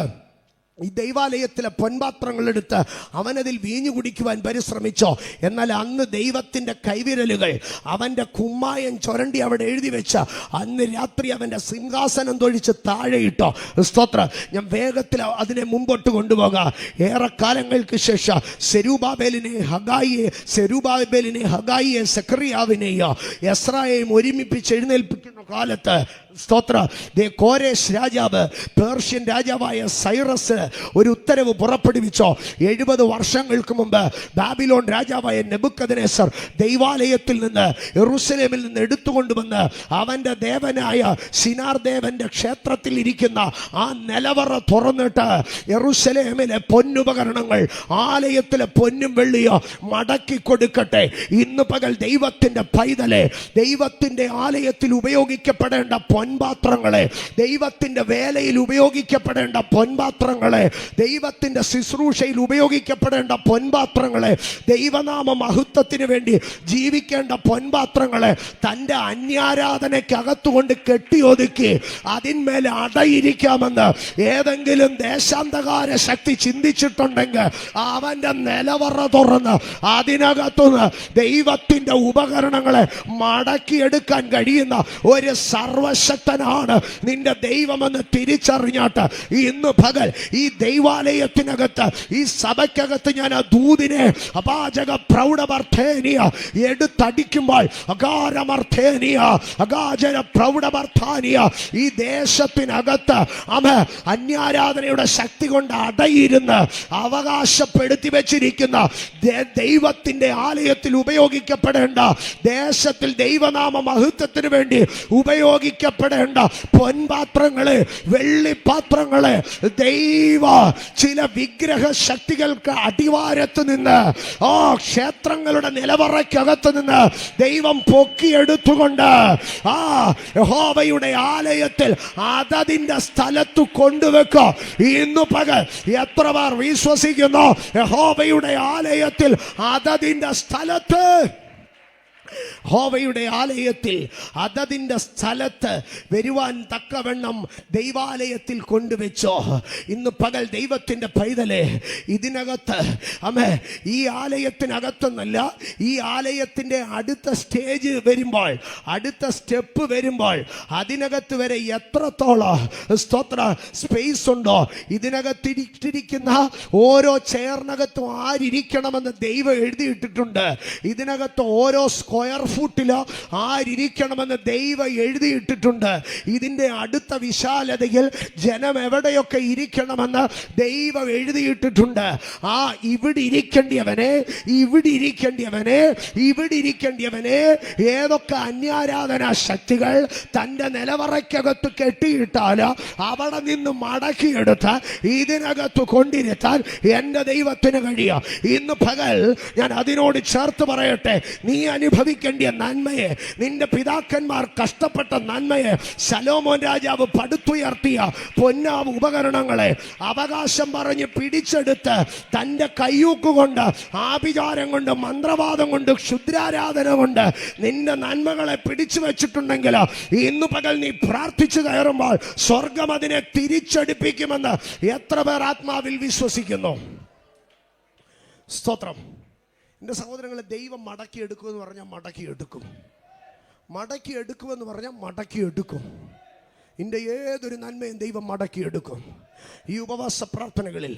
ഈ ദൈവാലയത്തിലെ പൊൻപാത്രങ്ങളെടുത്ത് അവനതിൽ വീഞ്ഞു കുടിക്കുവാൻ പരിശ്രമിച്ചോ. എന്നാൽ അന്ന് ദൈവത്തിൻ്റെ കൈവിരലുകൾ അവൻ്റെ കുമ്മായം ചുരണ്ടി അവിടെ എഴുതി വെച്ച അന്ന് രാത്രി അവൻ്റെ സിംഹാസനം തൊഴിച്ച് താഴെയിട്ടോ. സ്തോത്ര. ഞാൻ വേഗത്തിൽ അതിനെ മുമ്പോട്ട് കൊണ്ടുപോകാം. ഏറെക്കാലങ്ങൾക്ക് ശേഷം സെരുബാബേലിനെ ഹഗായിയെ സെക്കറിയാവിനെയോ എസ്രായെയും ഒരുമിപ്പിച്ച് എഴുന്നേൽപ്പിക്കുന്ന കാലത്ത്, സ്തോത്ര, കോരേശ് രാജാവ് പേർഷ്യൻ രാജാവായ സൈറസ് ഒരു ഉത്തരവ് പുറപ്പെടുവിച്ചോ. 70 വർഷങ്ങൾക്ക് മുമ്പ് ബാബിലോൺ രാജാവായ നെബൂഖദ്നേസർ ദൈവാലയത്തിൽ നിന്ന് യെരൂശലേമിൽ നിന്ന് എടുത്തുകൊണ്ടുവന്ന് അവൻ്റെ ദേവനായ സിനാർ ദേവന്റെ ക്ഷേത്രത്തിൽ ഇരിക്കുന്ന ആ നിലവറ തുറന്നിട്ട് യെരൂശലേമിലെ പൊന്നുപകരണങ്ങൾ, ആലയത്തിലെ പൊന്നും വെള്ളിയോ മടക്കി കൊടുക്കട്ടെ. ഇന്ന് പകൽ ദൈവത്തിൻ്റെ പൈതലെ, ദൈവത്തിൻ്റെ ആലയത്തിൽ ഉപയോഗിക്കപ്പെടേണ്ട പൊൻപാത്രങ്ങളെ, ദൈവത്തിൻ്റെ വേലയിൽ ഉപയോഗിക്കപ്പെടേണ്ട പൊൻപാത്രങ്ങളെ, ദൈവത്തിൻ്റെ ശുശ്രൂഷയിൽ ഉപയോഗിക്കപ്പെടേണ്ട പൊൻപാത്രങ്ങളെ, ദൈവനാമ മഹത്വത്തിന് വേണ്ടി ജീവിക്കേണ്ട പൊൻപാത്രങ്ങളെ തൻ്റെ അന്യാരാധനയ്ക്കകത്തുകൊണ്ട് കെട്ടിയൊതുക്കി അതിന്മേലെ അടയിരിക്കാമെന്ന് ഏതെങ്കിലും ദേശാന്തകാര ശക്തി ചിന്തിച്ചിട്ടുണ്ടെങ്കിൽ അവൻ്റെ നിലവറ തുറന്ന് അതിനകത്തുനിന്ന് ദൈവത്തിൻ്റെ ഉപകരണങ്ങളെ മടക്കിയെടുക്കാൻ കഴിയുന്ന ഒരു സർവശക്തി സർവശക്തനാണ് നിന്റെ ദൈവമെന്ന് തിരിച്ചറിഞ്ഞാട്ട് ഇന്ന് പകൽ ഈ ദൈവാലയത്തിനകത്ത്, ഈ സഭയ്ക്കകത്ത് ഞാൻ ആ ദൂതിനെ അപാചക പ്രൗഢമർത്ഥേനിയ എടുത്തടിക്കുമ്പോൾ അകാരമർത്ഥേനിയ അകാചര പ്രൗഢമർത്ഥാനിയ ഈ ദേശത്തിനകത്ത് അന്യാരാധനയുടെ ശക്തി കൊണ്ട് അടയിരുന്ന് അവകാശപ്പെടുത്തി വെച്ചിരിക്കുന്ന ദൈവത്തിന്റെ ആലയത്തിൽ ഉപയോഗിക്കപ്പെടേണ്ട, ദേശത്തിൽ ദൈവനാമ മഹത്വത്തിന് വേണ്ടി ഉപയോഗിക്കപ്പെടേണ്ട പൊൻപാത്രങ്ങളെ, വെള്ളിപ്പാത്രങ്ങളെ ദൈവ ചില വിഗ്രഹ ശക്തികൾക്ക് അടിവാരത്ത് നിന്ന്, ക്ഷേത്രങ്ങളുടെ നിലവറയ്ക്കകത്ത് നിന്ന് ദൈവം പൊക്കിയെടുത്തുകൊണ്ട് യഹോവയുടെ ആലയത്തിൽ അതതിന്റെ സ്ഥലത്ത് കൊണ്ടുവെക്കുക. ഇന്നു പകൽ എത്ര പേർ വിശ്വസിക്കുന്നു യഹോവയുടെ ആലയത്തിൽ അതതിന്റെ സ്ഥലത്ത്, യഹോവയുടെ ആലയത്തിൽ അതതിന്റെ സ്ഥലത്ത് വരുവാൻ തക്കവണ്ണം ദൈവാലയത്തിൽ കൊണ്ടുവച്ചോ? ഇന്ന് പകൽ ദൈവത്തിന്റെ പൈതലെ, ഇതിനകത്ത് ഈ ആലയത്തിനകത്തൊന്നല്ല, ഈ ആലയത്തിന്റെ അടുത്ത സ്റ്റേജ് വരുമ്പോൾ, അടുത്ത സ്റ്റെപ്പ് വരുമ്പോൾ അതിനകത്ത് വരെ എത്രത്തോളം സ്തോത്ര സ്പേസ് ഉണ്ടോ, ഇതിനകത്തിരിക്കുന്ന ഓരോ ചെയറിനകത്തും ആരിക്കണമെന്ന് ദൈവം എഴുതിയിട്ടിട്ടുണ്ട്. ഇതിനകത്ത് ഓരോ സ്ക്വയർ ഫൂട്ടിലോ ആരിക്കണമെന്ന് ദൈവം എഴുതിയിട്ടിട്ടുണ്ട്. ഇതിൻ്റെ അടുത്ത വിശാലതയിൽ ജനം എവിടെയൊക്കെ ഇരിക്കണമെന്ന് ദൈവം എഴുതിയിട്ടിട്ടുണ്ട്. ഇവിടെ ഇരിക്കേണ്ടിയവനെ, ഇവിടെ ഇരിക്കേണ്ടിയവനെ, ഇവിടെ ഇരിക്കേണ്ടിയവനെ ഏതൊക്കെ അന്യാരാധനാ ശക്തികൾ തൻ്റെ നിലവറയ്ക്കകത്ത് കെട്ടിയിട്ടാൽ അവിടെ നിന്ന് മടക്കിയെടുത്ത് ഇതിനകത്ത് കൊണ്ടിരുത്താൻ എൻ്റെ ദൈവത്തിന് കഴിയും. ഇന്ന് പകൽ ഞാൻ അതിനോട് ചേർത്ത് പറയട്ടെ, നീ അനുഭവിക്കേണ്ട നന്മയെ, നിന്റെ പിതാക്കന്മാർ കഷ്ടപ്പെട്ട നന്മയെ, ശലോമോൻ രാജാവ് പടുത്തുയർത്തിയ പൊന്നാവ് ഉപകരണങ്ങളെ അവകാശം പറഞ്ഞ് പിടിച്ചെടുത്ത് തൻ്റെ കയ്യൂക്കുകൊണ്ട്, ആഭിചാരം കൊണ്ട്, മന്ത്രവാദം കൊണ്ട്, ക്ഷുദ്രാരാധന കൊണ്ട് നിന്റെ നന്മകളെ പിടിച്ചു വെച്ചിട്ടുണ്ടെങ്കിൽ ഇന്നു പകൽ നീ പ്രാർത്ഥിച്ചു കയറുമ്പോൾ സ്വർഗം അതിനെ തിരിച്ചടിപ്പിക്കുമെന്ന് എത്ര പേർ ആത്മാവിൽ വിശ്വസിക്കുന്നു? സ്തോത്രം. എൻ്റെ സഹോദരങ്ങളെ, ദൈവം മടക്കിയെടുക്കുമെന്ന് പറഞ്ഞാൽ മടക്കിയെടുക്കും, മടക്കിയെടുക്കുമെന്ന് പറഞ്ഞാൽ മടക്കിയെടുക്കും. നിന്റെ ഏതൊരു നന്മയും ദൈവം മടക്കിയെടുക്കും. ഈ ഉപവാസ പ്രാർത്ഥനകളിൽ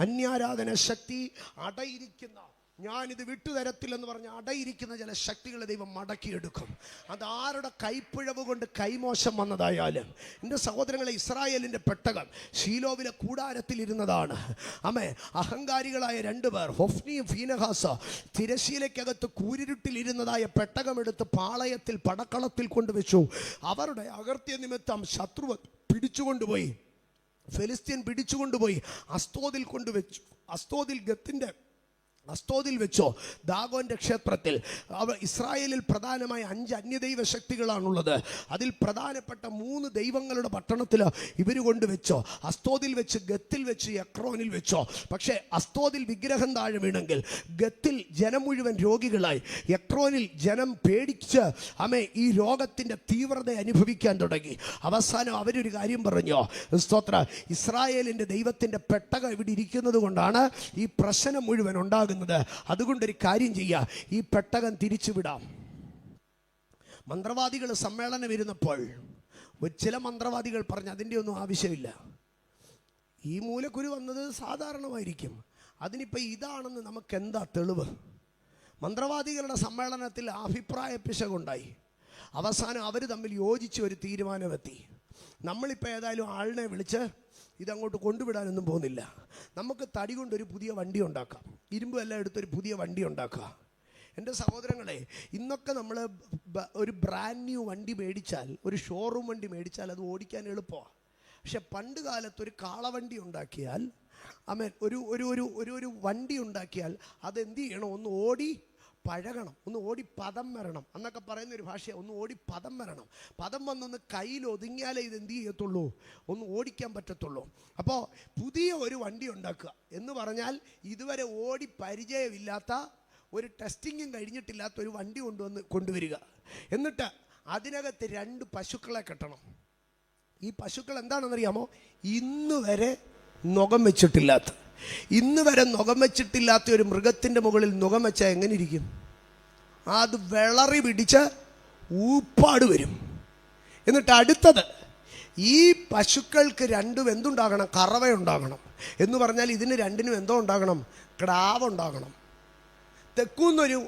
അന്യാരാധന ശക്തി അടയിരിക്കുന്ന, ഞാനിത് വിട്ടുതരത്തില്ലെന്ന് പറഞ്ഞ് അടയിരിക്കുന്ന ചില ശക്തികളെ ദൈവം മടക്കിയെടുക്കും. അത് ആരുടെ കൈപ്പിഴവ് കൊണ്ട് കൈമോശം വന്നതായാലും. എൻ്റെ സഹോദരങ്ങളെ, ഇസ്രായേലിൻ്റെ പെട്ടകം ശീലോവിലെ കൂടാരത്തിൽ ഇരുന്നതാണ്. അഹങ്കാരികളായ രണ്ടുപേർ, ഹൊഫ്നിയും ഫീനഹാസ, തിരശീലയ്ക്കകത്ത് കൂരിരുട്ടിൽ ഇരുന്നതായ പെട്ടകമെടുത്ത് പാളയത്തിൽ പടക്കളത്തിൽ കൊണ്ടുവച്ചു. അവരുടെ അകർത്യ നിമിത്തം ശത്രു പിടിച്ചുകൊണ്ടുപോയി, ഫെലിസ്ത്യൻ പിടിച്ചുകൊണ്ടുപോയി അസ്തോദിൽ കൊണ്ടുവച്ചു. അസ്തോദിൽ വെച്ചോ ദാഗോന്റെ ക്ഷേത്രത്തിൽ. ഇസ്രായേലിൽ പ്രധാനമായ 5 അന്യദൈവ ശക്തികളാണുള്ളത്. അതിൽ പ്രധാനപ്പെട്ട 3 ദൈവങ്ങളുടെ പട്ടണത്തിൽ ഇവർ കൊണ്ടുവച്ചോ. അസ്തോദിൽ വെച്ച്, ഗത്തിൽ വെച്ച്, എക്രോനിൽ വെച്ചോ. പക്ഷേ അസ്തോദിൽ വിഗ്രഹം താഴെ വീണെങ്കിൽ ഗത്തിൽ ജനം മുഴുവൻ രോഗികളായി, എക്രോനിൽ ജനം പേടിച്ച് ഈ രോഗത്തിൻ്റെ തീവ്രത അനുഭവിക്കാൻ തുടങ്ങി. അവസാനം അവരൊരു കാര്യം പറഞ്ഞോ, സ്തോത്ര, ഇസ്രായേലിൻ്റെ ദൈവത്തിൻ്റെ പെട്ടകം ഇവിടെ ഇരിക്കുന്നത് കൊണ്ടാണ് ഈ പ്രശ്നം മുഴുവൻ ഉണ്ടാകുന്നത്. അതുകൊണ്ടൊരു കാര്യം ചെയ്യാം, ഈ പെട്ടകം തിരിച്ചുവിടാം. മന്ത്രവാദികൾ സമ്മേളനം ഇരുന്നപ്പോൾ ചില മന്ത്രവാദികൾ പറഞ്ഞു അതിൻ്റെ ഒന്നും ആവശ്യമില്ല, ഈ മൂലക്കുരു വന്നത് സാധാരണമായിരിക്കും, അതിനിപ്പോൾ ഇതാണെന്ന് നമുക്ക് എന്താ തെളിവ്? മന്ത്രവാദികളുടെ സമ്മേളനത്തിൽ അഭിപ്രായ പിശകുണ്ടായി. അവസാനം അവർ തമ്മിൽ യോജിച്ച് ഒരു തീരുമാനമെത്തി. നമ്മളിപ്പോൾ ഏതായാലും ആളിനെ വിളിച്ച് ഇതങ്ങോട്ട് കൊണ്ടുവിടാനൊന്നും പോകുന്നില്ല, നമുക്ക് തടി കൊണ്ടൊരു പുതിയ വണ്ടി ഉണ്ടാക്കാം, ഇരുമ്പ് എല്ലാം എടുത്തൊരു പുതിയ വണ്ടി ഉണ്ടാക്കാം. എൻ്റെ സഹോദരങ്ങളെ, ഇന്നൊക്കെ നമ്മൾ ഒരു ബ്രാൻഡ് ന്യൂ വണ്ടി മേടിച്ചാൽ, ഒരു ഷോറൂം വണ്ടി മേടിച്ചാൽ അത് ഓടിക്കാൻ എളുപ്പമാണ്. പക്ഷെ പണ്ട് കാലത്ത് ഒരു കാളവണ്ടി ഉണ്ടാക്കിയാൽ, ഒരു വണ്ടി ഉണ്ടാക്കിയാൽ അതെന്ത് ചെയ്യണം? ഒന്ന് ഓടി പഴകണം, ഒന്ന് ഓടി പദം വരണം എന്നൊക്കെ പറയുന്നൊരു ഭാഷയാണ്. ഒന്ന് ഓടി പദം വരണം. പദം വന്നൊന്ന് കയ്യിൽ ഒതുങ്ങിയാലേ ഇത് എന്ത് ചെയ്യത്തുള്ളൂ, ഒന്ന് ഓടിക്കാൻ പറ്റത്തുള്ളൂ. അപ്പോൾ പുതിയ ഒരു വണ്ടി ഉണ്ടാക്കുക എന്ന് പറഞ്ഞാൽ ഇതുവരെ ഓടി പരിചയമില്ലാത്ത, ഒരു ടെസ്റ്റിങ്ങും കഴിഞ്ഞിട്ടില്ലാത്ത ഒരു വണ്ടി കൊണ്ടുവരിക. എന്നിട്ട് അതിനകത്ത് 2 പശുക്കളെ കെട്ടണം. ഈ പശുക്കൾ എന്താണെന്നറിയാമോ? ഇന്ന് വരെ നുകം വെച്ചിട്ടില്ലാത്ത ഒരു മൃഗത്തിൻ്റെ മുകളിൽ നുകം വെച്ചാൽ എങ്ങനെ ഇരിക്കും? അത് വിളറി പിടിച്ച് ഊപ്പാട് വരും. എന്നിട്ട് അടുത്തത്, ഈ പശുക്കൾക്ക് രണ്ടും എന്തുണ്ടാകണം? കറവയുണ്ടാകണം. എന്ന് പറഞ്ഞാൽ ഇതിന് രണ്ടിനും എന്തോ ഉണ്ടാകണം? കിടാവുണ്ടാകണം. തെക്കൂന്നൊരു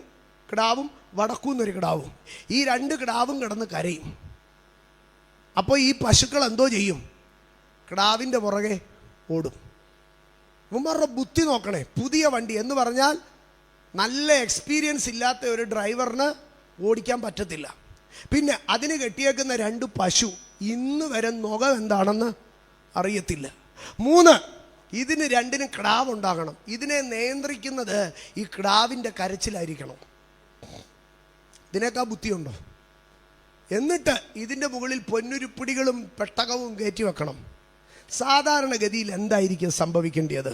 കിടാവും വടക്കൂന്നൊരു കിടാവും. ഈ രണ്ട് കിടാവും കിടന്ന് കരയും. അപ്പോൾ ഈ പശുക്കൾ എന്തോ ചെയ്യും? കിടാവിൻ്റെ പുറകെ ഓടും. ഇവന്മാരുടെ ബുദ്ധി നോക്കണേ. പുതിയ വണ്ടി എന്ന് പറഞ്ഞാൽ നല്ല എക്സ്പീരിയൻസ് ഇല്ലാത്ത ഒരു ഡ്രൈവറിന് ഓടിക്കാൻ പറ്റത്തില്ല. പിന്നെ അതിന് കെട്ടിയേക്കുന്ന രണ്ട് പശു ഇന്ന് വരെ നുകം എന്താണെന്ന് അറിയത്തില്ല. 3, ഇതിന് രണ്ടിനും കിടാവുണ്ടാകണം. ഇതിനെ നിയന്ത്രിക്കുന്നത് ഈ കിടാവിൻ്റെ കരച്ചിലായിരിക്കണം. ഇതിനേക്കാൾ ബുദ്ധിയുണ്ടോ? എന്നിട്ട് ഇതിൻ്റെ മുകളിൽ പൊന്നുരുപ്പിടികളും പെട്ടകവും കയറ്റി വെക്കണം. സാധാരണഗതിയിൽ എന്തായിരിക്കും സംഭവിക്കേണ്ടത്?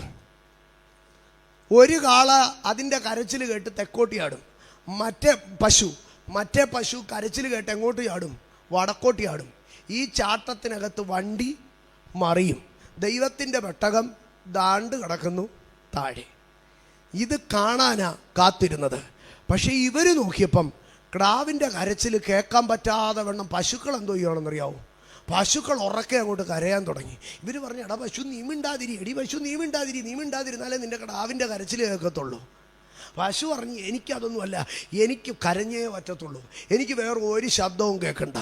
ഒരു കാള അതിൻ്റെ കരച്ചിൽ കേട്ട് തെക്കോട്ട് ചാടും. മറ്റേ പശു കരച്ചിൽ കേട്ട് എങ്ങോട്ട് ചാടും? വടക്കോട്ട് ചാടും. ഈ ചാട്ടത്തിനകത്ത് വണ്ടി മറിയും. ദൈവത്തിൻ്റെ പെട്ടകം ദാണ്ട് കിടക്കുന്നു താഴെ. ഇത് കാണാനാ കാത്തിരുന്നത്. പക്ഷേ ഇവർ നോക്കിയപ്പം കിടാവിൻ്റെ കരച്ചിൽ കേൾക്കാൻ പറ്റാതെ വണ്ണം പശുക്കൾ എന്തോ ചെയ്യണമെന്നറിയാവോ? പശുക്കൾ ഉറക്കെ അങ്ങോട്ട് കരയാൻ തുടങ്ങി. ഇവർ പറഞ്ഞു, എടാ പശു നീ മിണ്ടാതിരി, എടി പശു നീ മിണ്ടാതിരുന്നാലേ നിൻ്റെ കിടാവിൻ്റെ കരച്ചിൽ കേൾക്കത്തുള്ളൂ. പശു പറഞ്ഞു, എനിക്കതൊന്നുമല്ല, എനിക്ക് കരഞ്ഞേ പറ്റത്തുള്ളൂ, എനിക്ക് വേറെ ഒരു ശബ്ദവും കേൾക്കണ്ട.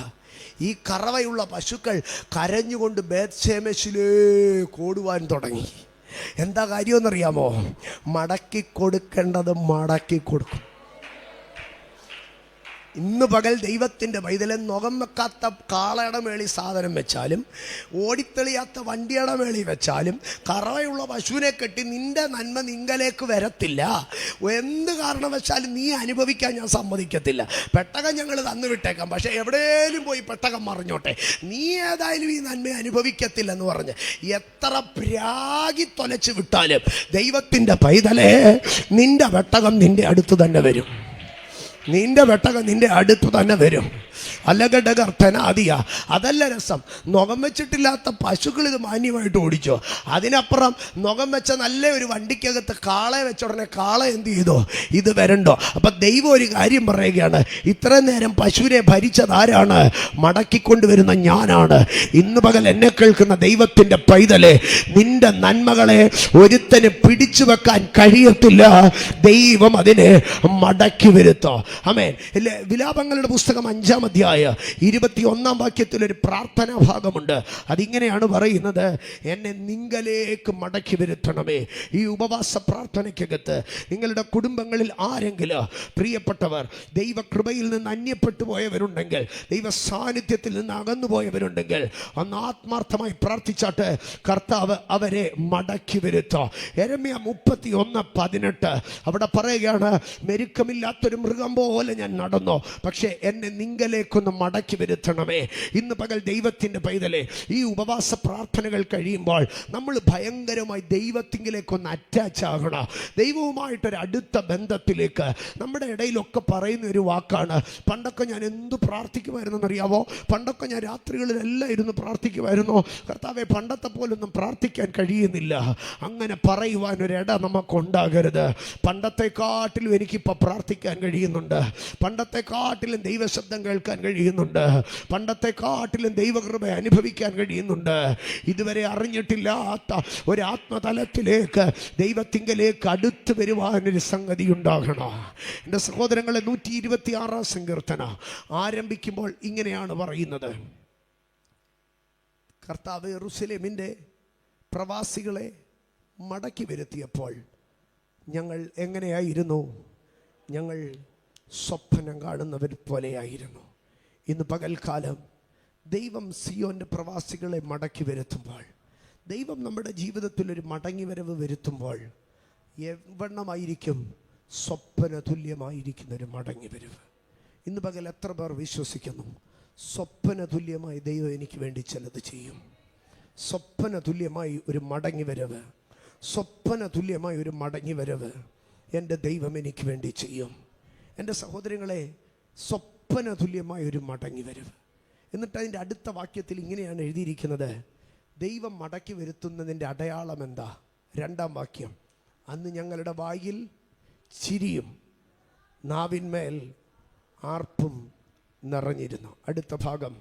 ഈ കറവയുള്ള പശുക്കൾ കരഞ്ഞുകൊണ്ട് ബേത്ശേമെശിലേക്ക് ഓടുവാൻ തുടങ്ങി. എന്താ കാര്യമെന്നറിയാമോ? മടക്കി കൊടുക്കേണ്ടത് മടക്കി കൊടുക്കും. ഇന്ന് പകൽ ദൈവത്തിൻ്റെ പൈതലെ, നുകം വെക്കാത്ത കാളയുടെ മേളി സാധനം വെച്ചാലും, ഓടിത്തെളിയാത്ത വണ്ടിയുടെ മേളി വെച്ചാലും, കറവയുള്ള പശുവിനെ കെട്ടി നിന്റെ നന്മ നിങ്കലേക്ക് വരത്തില്ല. എന്ത് കാരണം വെച്ചാലും നീ അനുഭവിക്കാൻ ഞാൻ സമ്മതിക്കത്തില്ല. പെട്ടകം ഞങ്ങൾ തന്നു വിട്ടേക്കാം, പക്ഷെ എവിടെയും പോയി പെട്ടകം മറിഞ്ഞോട്ടെ, നീ ഏതായാലും ഈ നന്മ അനുഭവിക്കത്തില്ലെന്ന് പറഞ്ഞ് എത്ര പ്രാഗി തൊലച്ച് വിട്ടാലും ദൈവത്തിൻ്റെ പൈതലെ, നിന്റെ പെട്ടകം നിന്റെ അടുത്ത് തന്നെ വരും. നിന്റെ പെട്ടകം നിന്റെ അടുത്ത് തന്നെ വരും. അലകടകർത്തനാദിയ. അതല്ല രസം. നുകം വെച്ചിട്ടില്ലാത്ത പശുക്കൾ ഇത് മാന്യമായിട്ട് ഓടിച്ചോ. അതിനപ്പുറം നുകം വെച്ച നല്ല ഒരു വണ്ടിക്കകത്ത് കാളയെ വെച്ച ഉടനെ കാള എന്ത് ചെയ്തോ? ഇത് വരണ്ടോ? അപ്പം ദൈവം ഒരു കാര്യം പറയുകയാണ്, ഇത്രയും നേരം പശുവിനെ ഭരിച്ചതാരാണ്? മടക്കിക്കൊണ്ടുവരുന്ന ഞാനാണ്. ഇന്ന് പകൽ എന്നെ കേൾക്കുന്ന ദൈവത്തിൻ്റെ പൈതലെ, നിന്റെ നന്മകളെ ഒരുത്തന് പിടിച്ചു വെക്കാൻ കഴിയത്തില്ല. ദൈവം അതിനെ മടക്കി വരുത്തോ. ആമേൻ. വിലാപങ്ങളുടെ പുസ്തകം 5-ാം അധ്യായം 21-ാം വാക്യത്തിൽ ഒരു പ്രാർത്ഥനാ ഭാഗമുണ്ട്. അതിങ്ങനെയാണ് പറയുന്നത്, എന്നെ നിങ്കലേക്ക് മടക്കി വരുത്തണമേ. ഈ ഉപവാസ പ്രാർത്ഥനയ്ക്കകത്ത് നിങ്ങളുടെ കുടുംബങ്ങളിൽ ആരെങ്കിലും പ്രിയപ്പെട്ടവർ ദൈവകൃപയിൽ നിന്ന് അന്യപ്പെട്ടു പോയവരുണ്ടെങ്കിൽ, ദൈവ സാന്നിധ്യത്തിൽ നിന്ന് അകന്നു പോയവരുണ്ടെങ്കിൽ, അന്ന് ആത്മാർത്ഥമായി പ്രാർത്ഥിച്ചാട്ട് കർത്താവ് അവരെ മടക്കി വരുത്തോ. യെരമ്യാ 31:18 അവിടെ പറയുകയാണ്, മെരുക്കമില്ലാത്തൊരു മൃഗം പോലെ ഞാൻ നടന്നു, പക്ഷേ എന്നെ നിങ്കലേക്കൊന്ന് മടക്കി വരുത്തണമേ. ഇന്ന് പകൽ ദൈവത്തിൻ്റെ പൈതലെ, ഈ ഉപവാസ പ്രാർത്ഥനകൾ കഴിയുമ്പോൾ നമ്മൾ ഭയങ്കരമായി ദൈവത്തിങ്കിലേക്കൊന്ന് അറ്റാച്ച് ആകണം. ദൈവവുമായിട്ടൊരു അടുത്ത ബന്ധത്തിലേക്ക്. നമ്മുടെ ഇടയിലൊക്കെ പറയുന്ന ഒരു വാക്കാണ്, പണ്ടൊക്കെ ഞാൻ എന്ത് പ്രാർത്ഥിക്കുമായിരുന്നെന്നറിയാവോ? പണ്ടൊക്കെ ഞാൻ രാത്രികളിലെല്ലാം ഇരുന്ന് പ്രാർത്ഥിക്കുമായിരുന്നു. കർത്താവെ, പണ്ടത്തെ പോലൊന്നും പ്രാർത്ഥിക്കാൻ കഴിയുന്നില്ല. അങ്ങനെ പറയുവാനൊരിട നമുക്കുണ്ടാകരുത്. പണ്ടത്തെക്കാട്ടിലും എനിക്കിപ്പോൾ പ്രാർത്ഥിക്കാൻ കഴിയുന്നുണ്ട്. പണ്ടത്തെക്കാട്ടിലും ദൈവശബ്ദം കേൾക്കാൻ കഴിയുന്നുണ്ട്. പണ്ടത്തെക്കാട്ടിലും ദൈവകൃപ അനുഭവിക്കാൻ കഴിയുന്നുണ്ട്. ഇതുവരെ അറിഞ്ഞിട്ടില്ലാത്ത ഒരു ആത്മതലത്തിലേക്ക്, ദൈവത്തിങ്കലേക്ക് അടുത്ത് വരുവാനൊരു സംഗതി ഉണ്ടാകണം. എൻ്റെ സഹോദരങ്ങളെ, 126-ാം സങ്കീർത്തന ആരംഭിക്കുമ്പോൾ ഇങ്ങനെയാണ് പറയുന്നത്, കർത്താവ് യെരൂശലേമിൻ്റെ പ്രവാസികളെ മടക്കി വരുത്തിയപ്പോൾ ഞങ്ങൾ എങ്ങനെയായിരുന്നു? ഞങ്ങൾ സ്വപ്നം കാണുന്നവർ പോലെയായിരുന്നു. ഇന്ന് പകൽക്കാലം ദൈവം സിയോൻ്റെ പ്രവാസികളെ മടക്കി വരുത്തുമ്പോൾ, ദൈവം നമ്മുടെ ജീവിതത്തിലൊരു മടങ്ങി വരവ് വരുത്തുമ്പോൾ എവണ്ണമായിരിക്കും? സ്വപ്ന തുല്യമായിരിക്കുന്നൊരു മടങ്ങി വരവ്. ഇന്ന് പകൽ എത്ര പേർ വിശ്വസിക്കുന്നു സ്വപ്ന തുല്യമായി ദൈവം എനിക്ക് വേണ്ടി ചിലത് ചെയ്യും? സ്വപ്ന തുല്യമായി ഒരു മടങ്ങി വരവ്, സ്വപ്ന തുല്യമായി ഒരു മടങ്ങി വരവ് എൻ്റെ ദൈവം എനിക്ക് വേണ്ടി ചെയ്യും. എൻ്റെ സഹോദരങ്ങളെ, സ്വപ്ന തുല്യമായ ഒരു മടങ്ങി വരവ്. എന്നിട്ട് അതിൻ്റെ അടുത്ത വാക്യത്തിൽ ഇങ്ങനെയാണ് എഴുതിയിരിക്കുന്നത്, ദൈവം മടക്കി വരുത്തുന്നതിൻ്റെ അടയാളം എന്താ? 2-ാം വാക്യം, അന്ന് ഞങ്ങളുടെ വായിൽ ചിരിയും നാവിന്മേൽ ആർപ്പും നിറഞ്ഞിരുന്നു. അടുത്ത ഭാഗം,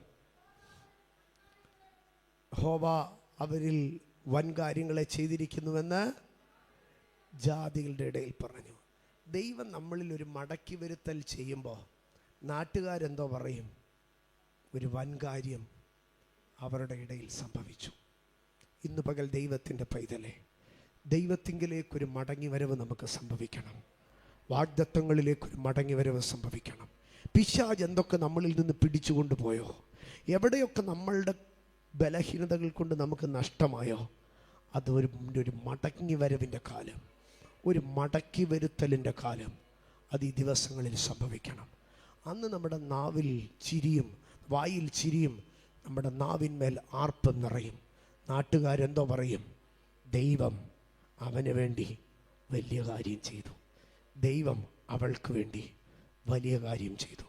യഹോവ അവരിൽ വൻ കാര്യങ്ങളെ ചെയ്തിരിക്കുന്നുവെന്ന് ജാതികളുടെ ഇടയിൽ പറഞ്ഞു. ദൈവം നമ്മളിൽ ഒരു മടക്കി വരുത്തൽ ചെയ്യുമ്പോൾ നാട്ടുകാരെന്തോ പറയും? ഒരു വൻ കാര്യം അവരുടെ ഇടയിൽ സംഭവിച്ചു. ഇന്ന് പകൽ ദൈവത്തിൻ്റെ പൈതലെ, ദൈവത്തിങ്കിലേക്കൊരു മടങ്ങി വരവ് നമുക്ക് സംഭവിക്കണം. വാഗ്ദത്തങ്ങളിലേക്കൊരു മടങ്ങി വരവ് സംഭവിക്കണം. പിശാച് എന്തൊക്കെ നമ്മളിൽ നിന്ന് പിടിച്ചു കൊണ്ടുപോയോ, എവിടെയൊക്കെ നമ്മളുടെ ബലഹീനതകൾ കൊണ്ട് നമുക്ക് നഷ്ടമായോ, അത് ഒരു മടങ്ങി വരവിൻ്റെ കാലം, ഒരു മടക്കി വരുത്തലിൻ്റെ കാലം അത് ഈ ദിവസങ്ങളിൽ സംഭവിക്കണം. അന്ന് നമ്മുടെ നാവിൽ ചിരിയും, വായിൽ ചിരിയും, നമ്മുടെ നാവിന്മേൽ ആർപ്പം നിറയും. നാട്ടുകാരെന്തോ പറയും? ദൈവം അവന് വേണ്ടി വലിയ കാര്യം ചെയ്തു, ദൈവം അവൾക്ക് വേണ്ടി വലിയ കാര്യം ചെയ്തു.